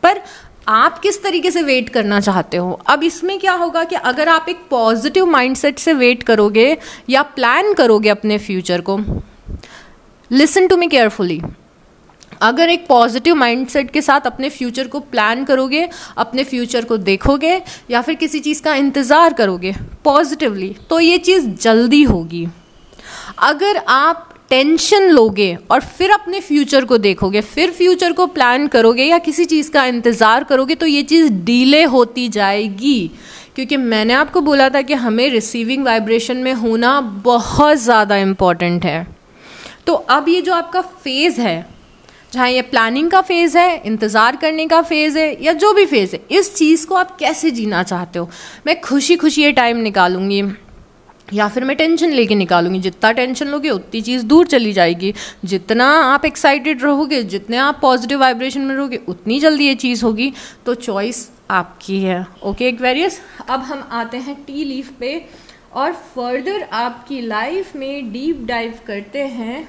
पर आप किस तरीके से वेट करना चाहते हो। अब इसमें क्या होगा कि अगर आप एक पॉजिटिव माइंडसेट से वेट करोगे या प्लान करोगे अपने फ्यूचर को, लिसन टू मी केयरफुली, अगर एक पॉजिटिव माइंडसेट के साथ अपने फ्यूचर को प्लान करोगे, अपने फ्यूचर को देखोगे या फिर किसी चीज़ का इंतज़ार करोगे पॉजिटिवली, तो ये चीज़ जल्दी होगी। अगर आप टेंशन लोगे और फिर अपने फ्यूचर को देखोगे, फिर फ्यूचर को प्लान करोगे या किसी चीज़ का इंतज़ार करोगे, तो ये चीज़ डिले होती जाएगी। क्योंकि मैंने आपको बोला था कि हमें रिसीविंग वाइब्रेशन में होना बहुत ज़्यादा इम्पॉर्टेंट है। तो अब ये जो आपका फेज़ है, जहाँ ये प्लानिंग का फेज़ है, इंतज़ार करने का फेज़ है, या जो भी फेज़ है, इस चीज़ को आप कैसे जीना चाहते हो। मैं खुशी खुशी ये टाइम निकालूंगी या फिर मैं टेंशन लेके निकालूंगी। जितना टेंशन लोगे उतनी चीज़ दूर चली जाएगी, जितना आप एक्साइटेड रहोगे, जितने आप पॉजिटिव वाइब्रेशन में रहोगे, उतनी जल्दी ये चीज़ होगी। तो चॉइस आपकी है। ओके एक्वेरियस, अब हम आते हैं टी लीफ पे और फर्दर आपकी लाइफ में डीप डाइव करते हैं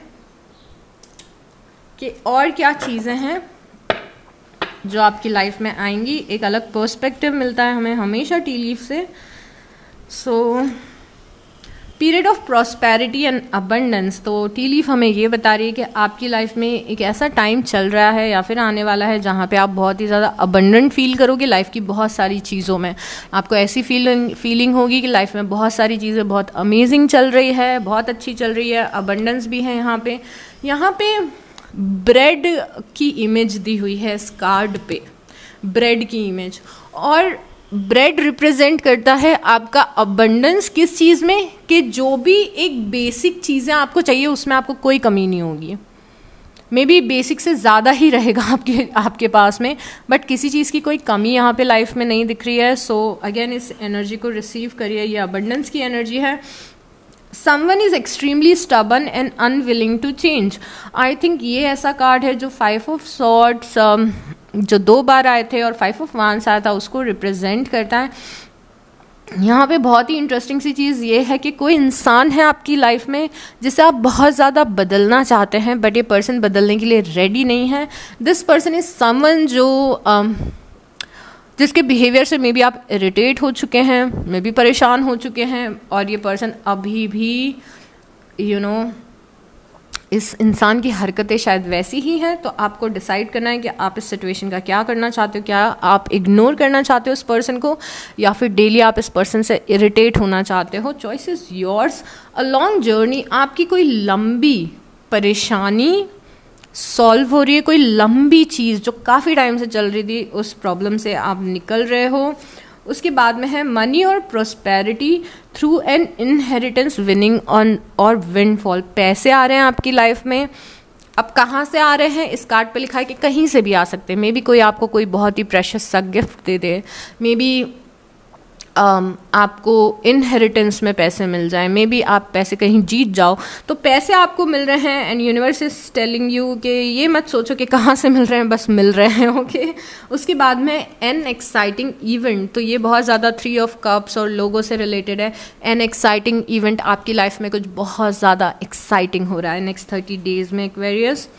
कि और क्या चीज़ें हैं जो आपकी लाइफ में आएंगी। एक अलग पर्सपेक्टिव मिलता है हमें हमेशा टी लीफ से। So period of prosperity and abundance, तो टी लीफ हमें ये बता रही है कि आपकी लाइफ में एक ऐसा टाइम चल रहा है या फिर आने वाला है जहाँ पे आप बहुत ही ज़्यादा अबंडेंट फील करोगे लाइफ की बहुत सारी चीज़ों में। आपको ऐसी फीलिंग होगी कि लाइफ में बहुत सारी चीज़ें बहुत अमेजिंग चल रही है, बहुत अच्छी चल रही है, अबंडेंस भी है। यहाँ पे ब्रेड की इमेज दी हुई है इस कार्ड पे, ब्रेड की इमेज, और ब्रेड रिप्रेजेंट करता है आपका अबंडेंस। किस चीज़ में कि जो भी एक बेसिक चीज़ें आपको चाहिए उसमें आपको कोई कमी नहीं होगी। मे बी बेसिक से ज़्यादा ही रहेगा आपके पास में, बट किसी चीज़ की कोई कमी यहाँ पे लाइफ में नहीं दिख रही है। सो अगेन इस एनर्जी को रिसीव करिए, ये अबंडेंस की एनर्जी है। Someone is extremely stubborn and unwilling to change. I think ये ऐसा कार्ड है जो 5 of Swords जो 2 बार आए थे और 5 of Wands आया था उसको रिप्रेजेंट करता है। यहाँ पे बहुत ही इंटरेस्टिंग सी चीज़ ये है कि कोई इंसान है आपकी लाइफ में जिसे आप बहुत ज़्यादा बदलना चाहते हैं, बट ये पर्सन बदलने के लिए रेडी नहीं है। दिस पर्सन इज समवन जो जिसके बिहेवियर से मे बी आप इरिटेट हो चुके हैं, मे बी परेशान हो चुके हैं, और ये पर्सन अभी भी इस इंसान की हरकतें शायद वैसी ही हैं। तो आपको डिसाइड करना है कि आप इस सिचुएशन का क्या करना चाहते हो। क्या आप इग्नोर करना चाहते हो इस पर्सन को, या फिर डेली आप इस पर्सन से इरिटेट होना चाहते हो। Choice is yours. A long journey, आपकी कोई लंबी परेशानी सॉल्व हो रही है, कोई लंबी चीज़ जो काफ़ी टाइम से चल रही थी, उस प्रॉब्लम से आप निकल रहे हो। उसके बाद में है मनी और prosperity through an inheritance winning on और विंडफॉल। पैसे आ रहे हैं आपकी लाइफ में। अब कहाँ से आ रहे हैं, इस कार्ड पे लिखा है कि कहीं से भी आ सकते हैं। मे बी कोई आपको कोई बहुत ही प्रेशियस सा gift they they, may be आपको इनहेरिटेंस में पैसे मिल जाए, मे बी आप पैसे कहीं जीत जाओ, तो पैसे आपको मिल रहे हैं। And universe is telling you कि ये मत सोचो कि कहाँ से मिल रहे हैं, बस मिल रहे हैं। ओके उसके बाद में एन एक्साइटिंग इवेंट, तो ये बहुत ज़्यादा 3 ऑफ कप्स और लोगों से रिलेटेड है। एन एक्साइटिंग इवेंट, आपकी लाइफ में कुछ बहुत ज़्यादा एक्साइटिंग हो रहा है नेक्स्ट 30 डेज में Aquarius.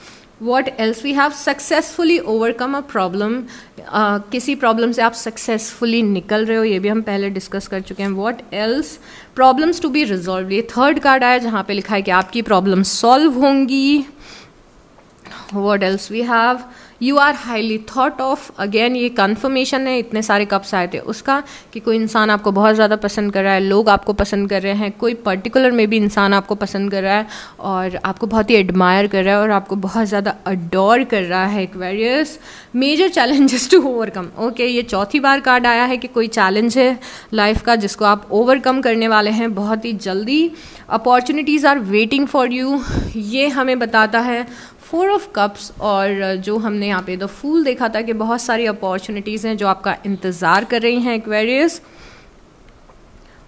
What else we have successfully overcome a problem, किसी प्रॉब्लम से आप सक्सेसफुली निकल रहे हो, ये भी हम पहले डिस्कस कर चुके हैं। What else, problems to be resolve, ये 3rd कार्ड आया जहाँ पे लिखा है कि आपकी प्रॉब्लम सॉल्व होंगी। What else we have, you are highly thought of, again ये कन्फर्मेशन है, इतने सारे कप्स आए थे उसका कि कोई इंसान आपको बहुत ज़्यादा पसंद कर रहा है, लोग आपको पसंद कर रहे हैं, कोई पर्टिकुलर में भी इंसान आपको पसंद कर रहा है और आपको बहुत ही एडमायर कर रहा है और आपको बहुत ज़्यादा अडोर कर रहा है। Aquarius, major challenges to overcome. Okay, ये 4थी बार कार्ड आया है कि कोई चैलेंज है लाइफ का जिसको आप ओवरकम करने वाले हैं बहुत ही जल्दी। Opportunities are waiting for you, ये हमें बताता है 4 ऑफ कप्स। और जो हमने यहाँ पे द फूल देखा था कि बहुत सारी अपॉर्चुनिटीज़ हैं जो आपका इंतज़ार कर रही हैं एक्वेरियस।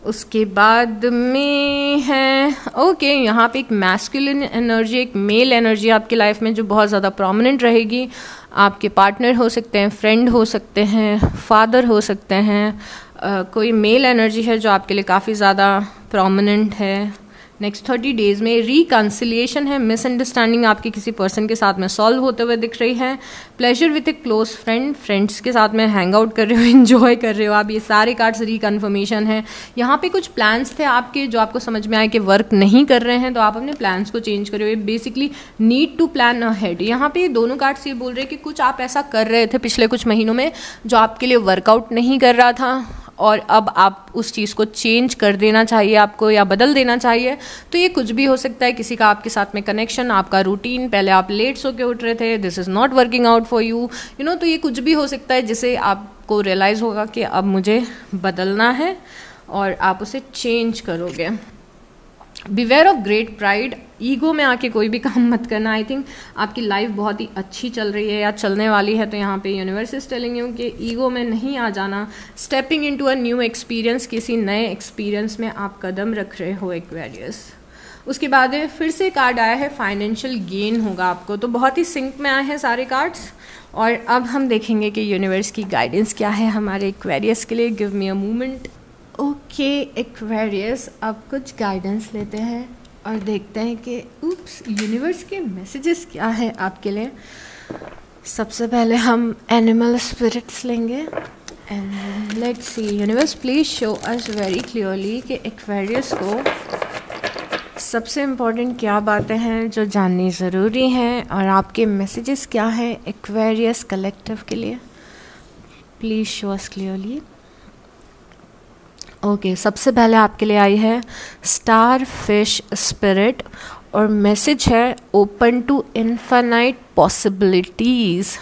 उसके बाद में है ओके यहाँ पे एक मैस्कुलिन एनर्जी, एक मेल एनर्जी आपकी लाइफ में जो बहुत ज़्यादा प्रोमिनेंट रहेगी। आपके पार्टनर हो सकते हैं, फ्रेंड हो सकते हैं, फादर हो सकते हैं, कोई मेल एनर्जी है जो आपके लिए काफ़ी ज़्यादा प्रोमिनेंट है। नेक्स्ट 30 डेज़ में रिकन्सिलिएशन है, मिसअंडरस्टैंडिंग आपके किसी पर्सन के साथ में सॉल्व होते हुए दिख रही है। Pleasure with A close friend, friends के साथ में हैंग आउट कर रहे हो, एंजॉय कर रहे हो आप। ये सारे कार्ड्स रिकन्फर्मेशन है। यहाँ पे कुछ प्लान्स थे आपके जो आपको समझ में आए कि वर्क नहीं कर रहे हैं, तो आप अपने प्लान्स को चेंज कर रहे हो। Basically need to plan ahead. यहाँ पे दोनों कार्ड्स ये बोल रहे हैं कि कुछ आप ऐसा कर रहे थे पिछले कुछ महीनों में जो आपके लिए वर्कआउट नहीं कर रहा था, और अब आप उस चीज़ को चेंज कर देना चाहिए आपको, या बदल देना चाहिए। तो ये कुछ भी हो सकता है, किसी का आपके साथ में कनेक्शन, आपका रूटीन, पहले आप लेट सो के उठ रहे थे, this is not working out for you, you know. तो ये कुछ भी हो सकता है जिसे आपको रियलाइज़ होगा कि अब मुझे बदलना है, और आप उसे चेंज करोगे। Beware of great pride, ego में आके कोई भी काम मत करना। आई थिंक आपकी लाइफ बहुत ही अच्छी चल रही है या चलने वाली है, तो यहाँ पे यूनिवर्स इज टेलिंग यू कि ईगो में नहीं आ जाना। Stepping into a new experience, किसी नए एक्सपीरियंस में आप कदम रख रहे हो एक्वेरियस। उसके बाद फिर से कार्ड आया है फाइनेंशियल गेन होगा आपको, तो बहुत ही सिंक में आए हैं सारे कार्ड्स। और अब हम देखेंगे कि यूनिवर्स की गाइडेंस क्या है हमारे एक्वेरियस के लिए। Give me a moment. Okay Aquarius, अब कुछ गाइडेंस लेते हैं और देखते हैं कि उप्स यूनिवर्स के मैसेजेस क्या हैं आपके लिए। सबसे पहले हम एनिमल स्पिरिट्स लेंगे and let's see universe please show us very clearly कि एक्वेरियस को सबसे इम्पोर्टेंट क्या बातें हैं जो जाननी ज़रूरी हैं, और आपके मैसेजेस क्या हैं एक्वेरियस कलेक्टिव के लिए। Please show us clearly. Okay सबसे पहले आपके लिए आई है स्टार फिश स्पिरिट, और मैसेज है ओपन टू इन्फिनाइट पॉसिबिलिटीज़।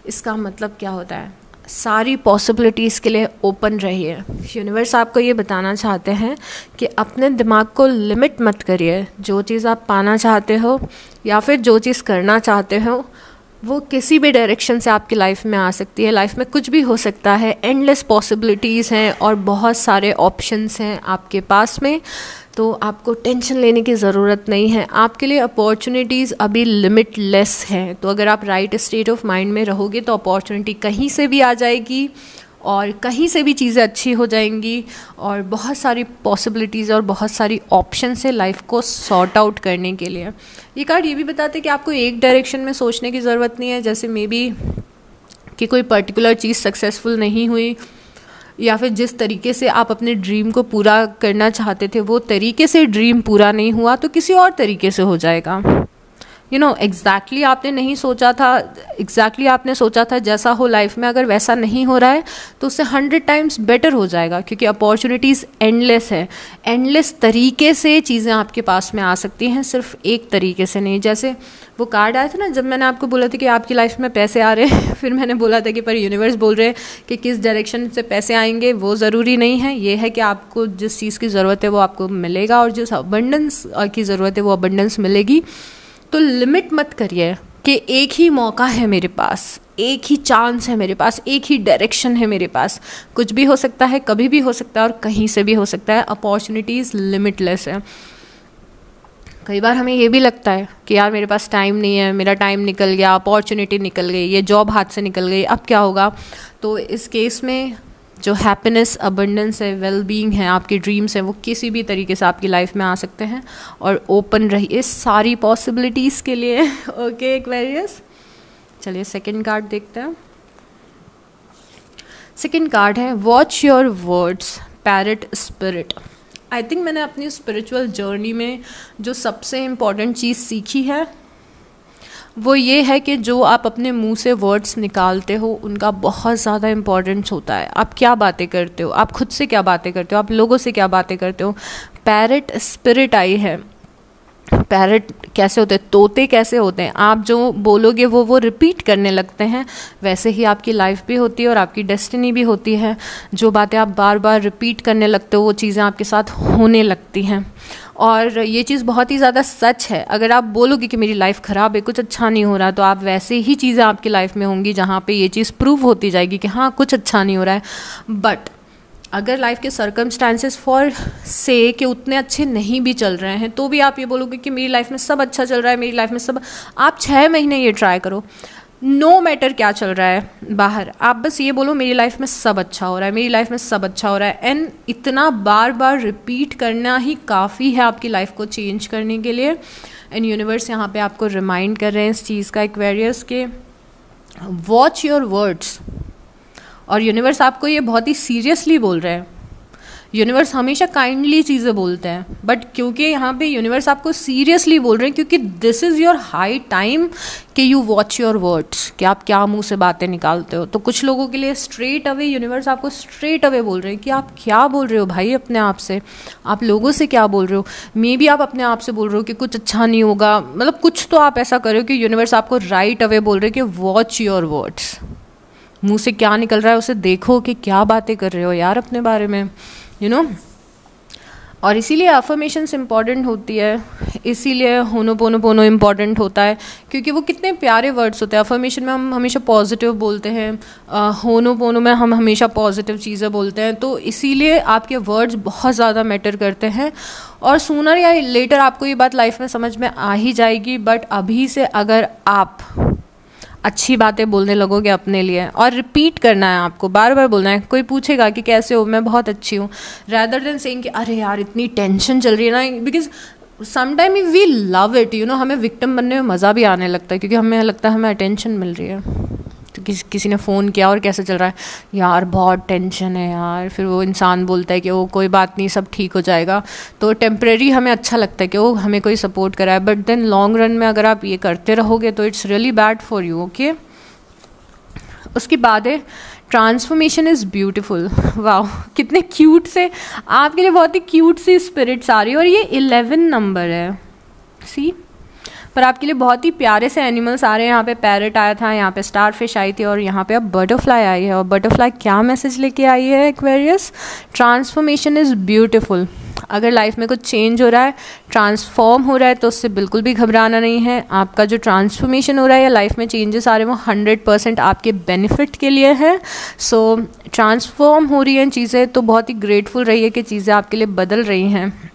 इसका मतलब क्या होता है? सारी पॉसिबिलिटीज़ के लिए ओपन रहिए। यूनिवर्स आपको ये बताना चाहते हैं कि अपने दिमाग को लिमिट मत करिए। जो चीज़ आप पाना चाहते हो या फिर जो चीज़ करना चाहते हो वो किसी भी डायरेक्शन से आपकी लाइफ में आ सकती है। लाइफ में कुछ भी हो सकता है, एंडलेस पॉसिबिलिटीज़ हैं और बहुत सारे ऑप्शंस हैं आपके पास में, तो आपको टेंशन लेने की ज़रूरत नहीं है। आपके लिए अपॉर्चुनिटीज़ अभी लिमिटलेस हैं, तो अगर आप राइट स्टेट ऑफ माइंड में रहोगे तो अपॉर्चुनिटी कहीं से भी आ जाएगी और कहीं से भी चीज़ें अच्छी हो जाएंगी, और बहुत सारी पॉसिबिलिटीज़ और बहुत सारी ऑप्शंस है लाइफ को सॉर्ट आउट करने के लिए। ये कार्ड ये भी बताते हैं कि आपको एक डायरेक्शन में सोचने की ज़रूरत नहीं है, जैसे मे बी कि कोई पर्टिकुलर चीज़ सक्सेसफुल नहीं हुई, या फिर जिस तरीके से आप अपने ड्रीम को पूरा करना चाहते थे वो तरीके से ड्रीम पूरा नहीं हुआ, तो किसी और तरीके से हो जाएगा। यू नो एग्जैक्टली आपने नहीं सोचा था, एग्जैक्टली आपने सोचा था जैसा हो लाइफ में, अगर वैसा नहीं हो रहा है तो उससे 100 टाइम्स बेटर हो जाएगा, क्योंकि अपॉर्चुनिटीज़ एंडलेस है। एंडलेस तरीके से चीज़ें आपके पास में आ सकती हैं, सिर्फ एक तरीके से नहीं। जैसे वो कार्ड आया था ना जब मैंने आपको बोला था कि आपकी लाइफ में पैसे आ रहे हैं, फिर मैंने बोला था कि पर यूनिवर्स बोल रहे हैं कि किस डायरेक्शन से पैसे आएंगे वो ज़रूरी नहीं है। ये है कि आपको जिस चीज़ की ज़रूरत है वो आपको मिलेगा, और जिस अबंडेंस की ज़रूरत है वो अबंडेंस मिलेगी। तो लिमिट मत करिए कि एक ही मौका है मेरे पास, एक ही चांस है मेरे पास, एक ही डायरेक्शन है मेरे पास। कुछ भी हो सकता है, कभी भी हो सकता है और कहीं से भी हो सकता है। अपॉर्चुनिटीज़ लिमिटलेस है। कई बार हमें ये भी लगता है कि यार मेरे पास टाइम नहीं है, मेरा टाइम निकल गया, अपॉर्चुनिटी निकल गई, ये जॉब हाथ से निकल गई, अब क्या होगा। तो इस केस में जो हैप्पीनेस, अबंडेंस है, वेल बीइंग है, आपके ड्रीम्स हैं, वो किसी भी तरीके से आपकी लाइफ में आ सकते हैं, और ओपन रहिए सारी पॉसिबिलिटीज़ के लिए। ओके एक्वेरियस, चलिए सेकंड कार्ड देखते हैं। सेकंड कार्ड है watch your words, parrot spirit. I think मैंने अपनी स्पिरिचुअल जर्नी में जो सबसे इम्पॉर्टेंट चीज़ सीखी है वो ये है कि जो आप अपने मुंह से वर्ड्स निकालते हो उनका बहुत ज़्यादा इम्पोर्टेंस होता है। आप क्या बातें करते हो, आप खुद से क्या बातें करते हो, आप लोगों से क्या बातें करते हो। पैरट स्पिरिट आई है। पैरट कैसे होते हैं, तोते कैसे होते हैं, आप जो बोलोगे वो रिपीट करने लगते हैं। वैसे ही आपकी लाइफ भी होती है और आपकी डेस्टिनी भी होती है। जो बातें आप बार बार रिपीट करने लगते हो वो चीज़ें आपके साथ होने लगती हैं, और ये चीज़ बहुत ही ज़्यादा सच है। अगर आप बोलोगे कि मेरी लाइफ ख़राब है, कुछ अच्छा नहीं हो रहा, तो आप वैसे ही चीज़ें आपकी लाइफ में होंगी जहाँ पे ये चीज़ प्रूव होती जाएगी कि हाँ कुछ अच्छा नहीं हो रहा है। बट अगर लाइफ के सर्कमस्टांसेस फॉर से कि उतने अच्छे नहीं भी चल रहे हैं, तो भी आप ये बोलोगे कि मेरी लाइफ में सब अच्छा चल रहा है, मेरी लाइफ में सब। आप 6 महीने ये ट्राई करो, नो मैटर क्या चल रहा है बाहर, आप बस ये बोलो मेरी लाइफ में सब अच्छा हो रहा है, मेरी लाइफ में सब अच्छा हो रहा है। एंड इतना बार बार रिपीट करना ही काफ़ी है आपकी लाइफ को चेंज करने के लिए। एंड यूनिवर्स यहाँ पे आपको रिमाइंड कर रहे हैं इस चीज़ का, एक्वेरियस के वॉच योर वर्ड्स। और यूनिवर्स आपको ये बहुत ही सीरियसली बोल रहे हैं। यूनिवर्स हमेशा काइंडली चीज़ें बोलते हैं, बट क्योंकि यहाँ पे यूनिवर्स आपको सीरियसली बोल रहे हैं, क्योंकि this is your high time कि यू वॉच योर वर्ड्स, कि आप क्या मुंह से बातें निकालते हो। तो कुछ लोगों के लिए स्ट्रेट अवे यूनिवर्स आपको स्ट्रेट अवे बोल रहे हैं कि आप क्या बोल रहे हो भाई अपने आप से, आप लोगों से क्या बोल रहे हो। मे बी आप अपने आप से बोल रहे हो कि कुछ अच्छा नहीं होगा, मतलब कुछ तो आप ऐसा करो कि यूनिवर्स आपको राइट अवे बोल रहे हैं कि वॉच योर वर्ड्स। मुंह से क्या निकल रहा है उसे देखो कि क्या बातें कर रहे हो यार अपने बारे में, यू नो। और इसीलिए अफर्मेशंस इम्पॉर्टेंट होती है, इसीलिए होनोपोनोपोनो इम्पॉर्टेंट होता है, क्योंकि वो कितने प्यारे वर्ड्स होते हैं। अफर्मेशन में हम हमेशा पॉजिटिव बोलते हैं, होनोपोनो में हम हमेशा पॉजिटिव चीज़ें बोलते हैं। तो इसीलिए आपके वर्ड्स बहुत ज़्यादा मैटर करते हैं। और सूनर या लेटर आपको ये बात लाइफ में समझ में आ ही जाएगी, बट अभी से अगर आप अच्छी बातें बोलने लगोगे अपने लिए, और रिपीट करना है आपको, बार बार बोलना है। कोई पूछेगा कि कैसे हो, मैं बहुत अच्छी हूँ, रैदर देन सेइंग कि अरे यार इतनी टेंशन चल रही है ना। Because sometime we love it, you know, हमें विक्टिम बनने में मज़ा भी आने लगता है, क्योंकि हमें लगता है हमें अटेंशन मिल रही है। तो किसी ने फ़ोन किया और कैसे चल रहा है, यार बहुत टेंशन है यार। फिर वो इंसान बोलता है कि वो कोई बात नहीं, सब ठीक हो जाएगा। तो टेम्परेरी हमें अच्छा लगता है कि वो हमें कोई सपोर्ट कराए, बट देन लॉन्ग रन में अगर आप ये करते रहोगे तो it's really bad for you, okay. उसके बाद है ट्रांसफॉर्मेशन इज़ ब्यूटिफुल। वाह, कितने क्यूट से आपके लिए बहुत ही क्यूट सी स्पिरिट्स आ रही है। और ये 11 नंबर है, सी, पर आपके लिए बहुत ही प्यारे से एनिमल्स आ रहे हैं। यहाँ पे पैरट आया था, यहाँ पे स्टार फिश आई थी, और यहाँ पे अब बटरफ्लाई आई है। और बटरफ्लाई क्या मैसेज लेके आई है एक्वेरियस? Transformation is beautiful. अगर लाइफ में कुछ चेंज हो रहा है, ट्रांसफॉर्म हो रहा है, तो उससे बिल्कुल भी घबराना नहीं है। आपका जो ट्रांसफॉर्मेशन हो रहा है या लाइफ में चेंजेस आ रहे हैं वो 100% आपके बेनिफिट के लिए है। सो ट्रांसफॉर्म हो रही हैं चीज़ें, तो बहुत ही ग्रेटफुल रहिए कि चीज़ें आपके लिए बदल रही हैं।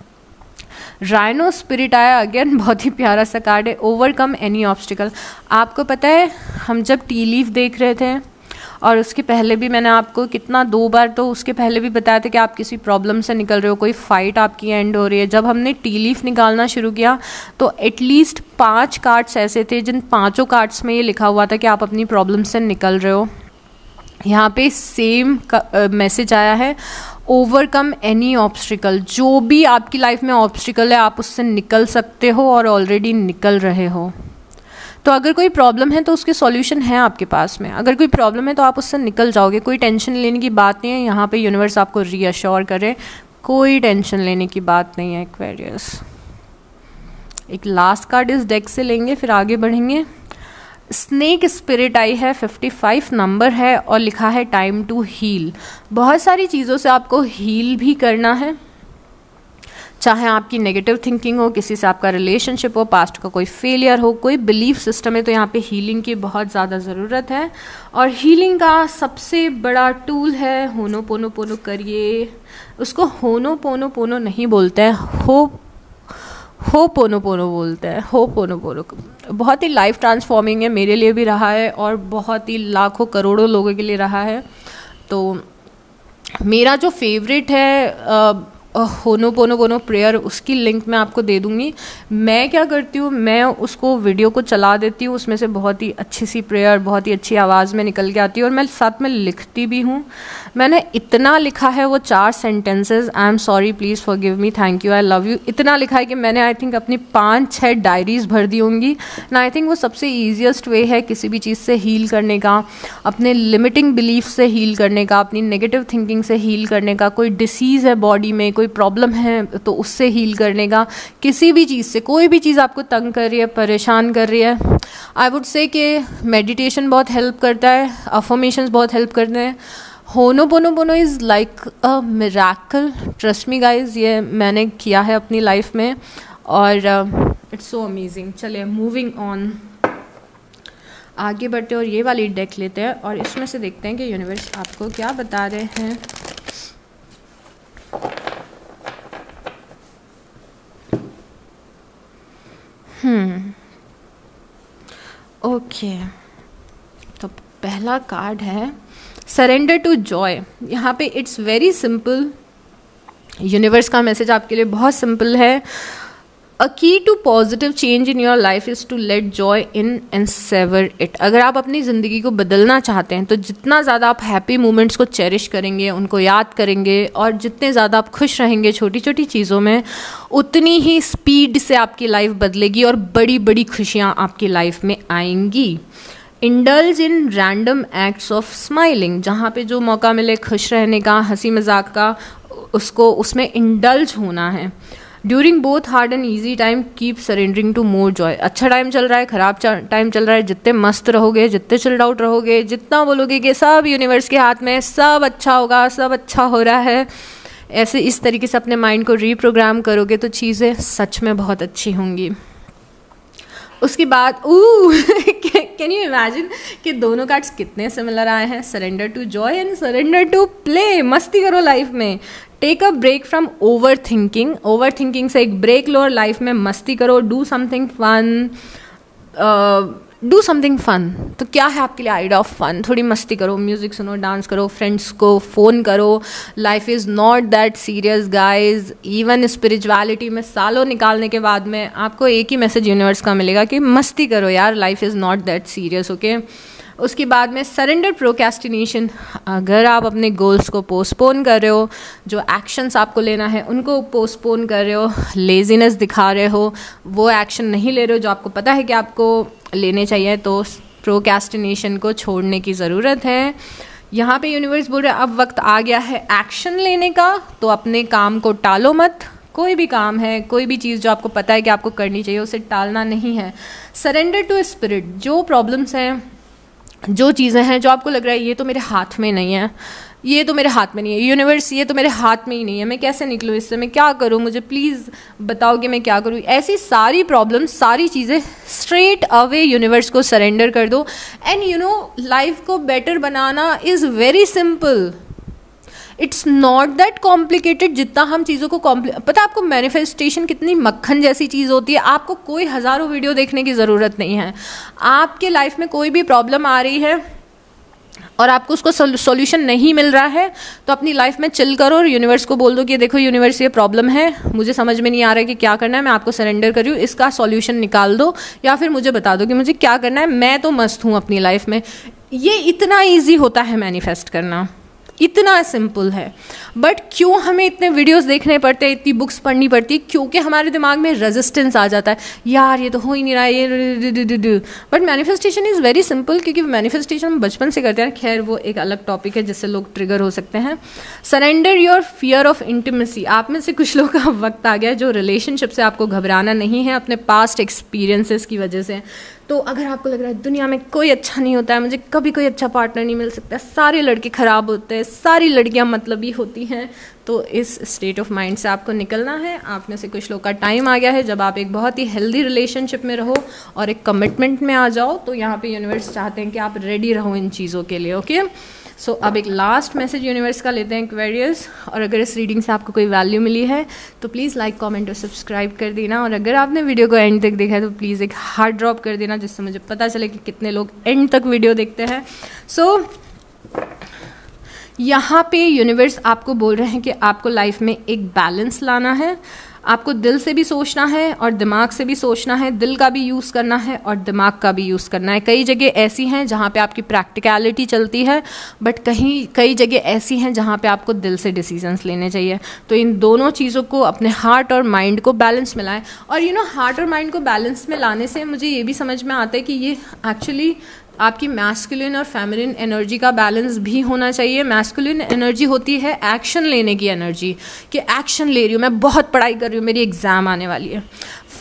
राइनो स्पिरिट आया अगेन, बहुत ही प्यारा सा कार्ड है। Overcome any obstacle. आपको पता है हम जब टी लीफ देख रहे थे, और उसके पहले भी मैंने आपको कितना 2 बार तो उसके पहले भी बताया था कि आप किसी प्रॉब्लम से निकल रहे हो, कोई फाइट आपकी एंड हो रही है। जब हमने टी लीफ निकालना शुरू किया तो एटलीस्ट 5 कार्ड्स ऐसे थे जिन 5 कार्ड्स में ये लिखा हुआ था कि आप अपनी प्रॉब्लम से निकल रहे हो। यहाँ पे सेम मैसेज आया है, ओवरकम एनी ऑब्स्टिकल। जो भी आपकी लाइफ में ऑब्स्टिकल है आप उससे निकल सकते हो और ऑलरेडी निकल रहे हो। तो अगर कोई प्रॉब्लम है तो उसके सॉल्यूशन है आपके पास में। अगर कोई प्रॉब्लम है तो आप उससे निकल जाओगे, कोई टेंशन लेने की बात नहीं है। यहाँ पे यूनिवर्स आपको रीअश्योर करे, कोई टेंशन लेने की बात नहीं है एक्वेरियस। एक लास्ट कार्ड इस डेक से लेंगे, फिर आगे बढ़ेंगे। स्नेक स्पिरिट आई है, 55 नंबर है, और लिखा है टाइम टू हील। बहुत सारी चीज़ों से आपको हील भी करना है, चाहे आपकी नेगेटिव थिंकिंग हो, किसी से आपका रिलेशनशिप हो, पास्ट का कोई फेलियर हो, कोई बिलीफ सिस्टम है, तो यहाँ पे हीलिंग की बहुत ज़्यादा ज़रूरत है। और हीलिंग का सबसे बड़ा टूल है होनोपोनोपोनो करिए। उसको होनोपोनोपोनो नहीं बोलते हैं, हो पोनो बोलते हैं, हो पोनो। बहुत ही लाइफ ट्रांसफॉर्मिंग है, मेरे लिए भी रहा है और बहुत ही लाखों करोड़ों लोगों के लिए रहा है। तो मेरा जो फेवरेट है होनोपोनोपोनो प्रेयर, उसकी लिंक मैं आपको दे दूँगी। मैं क्या करती हूँ, मैं उसको वीडियो को चला देती हूँ, उसमें से बहुत ही अच्छी सी प्रेयर बहुत ही अच्छी आवाज़ में निकल के आती है, और मैं साथ में लिखती भी हूँ। मैंने इतना लिखा है वो 4 sentences, I am sorry, please forgive me, thank you, I love you, इतना लिखा है कि मैंने आई थिंक अपनी 5-6 डायरीज़ भर दी होंगी ना। आई थिंक वो सबसे ईजिएस्ट वे है किसी भी चीज़ से हील करने का, अपने लिमिटिंग बिलीफ से हील करने का, अपनी नेगेटिव थिंकिंग से हील करने का। कोई डिसीज़ है बॉडी में, कोई प्रॉब्लम है तो उससे हील करने का। किसी भी चीज़ से, कोई भी चीज़ आपको तंग कर रही है, परेशान कर रही है, आई वुड से कि मेडिटेशन बहुत हेल्प करता है, अफर्मेशंस बहुत हेल्प करते हैं। Ho'oponopono is like a miracle, trust me guys, ये मैंने किया है अपनी लाइफ में और इट्स सो अमेजिंग। चलिए मूविंग ऑन, आगे बढ़ते और ये वाली डेक लेते हैं और इसमें से देखते हैं कि यूनिवर्स आपको क्या बता रहे हैं। ओके, पहला कार्ड है सरेंडर टू जॉय। यहाँ पे इट्स वेरी सिंपल, यूनिवर्स का मैसेज आपके लिए बहुत सिंपल है। A key to positive change in your life is to let joy in and savour it. अगर आप अपनी ज़िंदगी को बदलना चाहते हैं तो जितना ज़्यादा आप हैप्पी मोमेंट्स को चेरिश करेंगे, उनको याद करेंगे, और जितने ज़्यादा आप खुश रहेंगे छोटी छोटी चीज़ों में, उतनी ही स्पीड से आपकी लाइफ बदलेगी और बड़ी बड़ी खुशियाँ आपकी लाइफ में आएंगी। Indulge in random acts of smiling, जहाँ पे जो मौका मिले खुश रहने का, हंसी मजाक का, उसको उसमें इंडल्ज होना है। During both hard and easy time keep surrendering to more joy. अच्छा टाइम चल रहा है, ख़राब टाइम चल रहा है, जितने मस्त रहोगे, जितने चिल्ड आउट रहोगे, जितना बोलोगे कि सब यूनिवर्स के हाथ में, सब अच्छा होगा, सब अच्छा हो रहा है, ऐसे इस तरीके से अपने माइंड को रीप्रोग्राम करोगे तो चीज़ें सच में बहुत अच्छी होंगी। उसके बाद कैन यू इमेजिन कि दोनों कार्ड्स कितने सिमिलर आए हैं, surrender to joy and surrender to play. मस्ती करो लाइफ में, take a break from overthinking से एक ब्रेक लो और लाइफ में मस्ती करो, डू समथिंग फन। तो क्या है आपके लिए आइडिया ऑफ फन? थोड़ी मस्ती करो, म्यूजिक सुनो, डांस करो, फ्रेंड्स को फ़ोन करो। Life is not that serious guys. Even spirituality में सालों निकालने के बाद में आपको एक ही मैसेज यूनिवर्स का मिलेगा कि मस्ती करो यार, life is not that serious, okay. उसके बाद में सरेंडर प्रोक्रेस्टिनेशन। अगर आप अपने गोल्स को पोस्टपोन कर रहे हो, जो एक्शंस आपको लेना है उनको पोस्टपोन कर रहे हो, लेजीनेस दिखा रहे हो, वो एक्शन नहीं ले रहे हो जो आपको पता है कि आपको लेने चाहिए, तो प्रोक्रेस्टिनेशन को छोड़ने की ज़रूरत है। यहाँ पे यूनिवर्स बोल रहे हैं अब वक्त आ गया है एक्शन लेने का, तो अपने काम को टालो मत। कोई भी काम है, कोई भी चीज़ जो आपको पता है कि आपको करनी चाहिए, उसे टालना नहीं है। Surrender to spirit. जो प्रॉब्लम्स हैं, जो चीज़ें हैं जो आपको लग रहा है ये तो मेरे हाथ में नहीं है, ये तो मेरे हाथ में नहीं है, यूनिवर्स ये तो मेरे हाथ में ही नहीं है, मैं कैसे निकलूँ इससे, मैं क्या करूँ, मुझे प्लीज़ बताओ कि मैं क्या करूँ। ऐसी सारी प्रॉब्लम्स, सारी चीज़ें स्ट्रेट अवे यूनिवर्स को सरेंडर कर दो। एंड यू नो, लाइफ को better banana is very simple, it's not that complicated जितना हम चीज़ों को पता है आपको मैनिफेस्टेशन कितनी मक्खन जैसी चीज़ होती है। आपको कोई हज़ारों वीडियो देखने की ज़रूरत नहीं है। आपके लाइफ में कोई भी प्रॉब्लम आ रही है और आपको उसको सॉल्यूशन नहीं मिल रहा है, तो अपनी लाइफ में चिल करो और यूनिवर्स को बोल दो कि देखो यूनिवर्स ये प्रॉब्लम है, मुझे समझ में नहीं आ रहा है कि क्या करना है, मैं आपको सरेंडर कर रही हूँ, इसका सॉल्यूशन निकाल दो या फिर मुझे बता दो कि मुझे क्या करना है, मैं तो मस्त हूँ अपनी लाइफ में। ये इतना ईजी होता है मैनिफेस्ट करना, इतना सिंपल है। बट क्यों हमें इतने वीडियोस देखने पड़ते हैं, इतनी बुक्स पढ़नी पड़ती है? क्योंकि हमारे दिमाग में रेजिस्टेंस आ जाता है, यार ये तो हो ही नहीं रहा है, ये। But manifestation is very simple, क्योंकि मैनिफेस्टेशन हम बचपन से करते हैं। खैर वो एक अलग टॉपिक है जिससे लोग ट्रिगर हो सकते हैं। Surrender your fear of intimacy. आप में से कुछ लोग का वक्त आ गया जो रिलेशनशिप से आपको घबराना नहीं है, अपने पास्ट एक्सपीरियंसेस की वजह से। तो अगर आपको लग रहा है दुनिया में कोई अच्छा नहीं होता है, मुझे कभी कोई अच्छा पार्टनर नहीं मिल सकता, सारे लड़के ख़राब होते हैं, सारी लड़कियां मतलबी होती हैं, तो इस स्टेट ऑफ माइंड से आपको निकलना है। आप में से कुछ लोग का टाइम आ गया है जब आप एक बहुत ही हेल्दी रिलेशनशिप में रहो और एक कमिटमेंट में आ जाओ। तो यहाँ पे यूनिवर्स चाहते हैं कि आप रेडी रहो इन चीज़ों के लिए, ओके। सो अब एक लास्ट मैसेज यूनिवर्स का लेते हैं एक्वेरियस। और अगर इस रीडिंग से आपको कोई वैल्यू मिली है तो प्लीज़ लाइक, कमेंट और सब्सक्राइब कर देना। और अगर आपने वीडियो को एंड तक देखा है तो प्लीज़ एक हार्ट ड्रॉप कर देना, जिससे मुझे पता चले कि कितने लोग एंड तक वीडियो देखते हैं। सो यहाँ पे यूनिवर्स आपको बोल रहे हैं कि आपको लाइफ में एक बैलेंस लाना है। आपको दिल से भी सोचना है और दिमाग से भी सोचना है, दिल का भी यूज़ करना है और दिमाग का भी यूज़ करना है। कई जगह ऐसी हैं जहाँ पे आपकी प्रैक्टिकलिटी चलती है, बट कई जगह ऐसी हैं जहाँ पे आपको दिल से डिसीजंस लेने चाहिए। तो इन दोनों चीज़ों को, अपने हार्ट और माइंड को बैलेंस में लाएं। और यू नो, हार्ट और माइंड को बैलेंस में लाने से मुझे ये भी समझ में आता है कि ये एक्चुअली आपकी मैस्कुलिन और फेमिनिन एनर्जी का बैलेंस भी होना चाहिए। मैस्कुलिन एनर्जी होती है एक्शन लेने की एनर्जी, कि एक्शन ले रही हूँ, मैं बहुत पढ़ाई कर रही हूँ, मेरी एग्ज़ाम आने वाली है।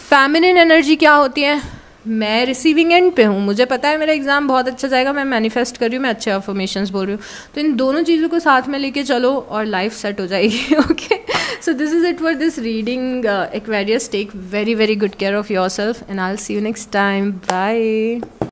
फेमिनिन एनर्जी क्या होती है? मैं रिसीविंग एंड पे हूँ, मुझे पता है मेरा एग्ज़ाम बहुत अच्छा जाएगा, मैं मैनिफेस्ट कर रही हूँ, मैं अच्छे अफर्मेशंस बोल रही हूँ। तो इन दोनों चीज़ों को साथ में लेके चलो और लाइफ सेट हो जाएगी, okay. So this is it for this reading Aquarius. Take very very good care of yourself and I will see you next time. Bye.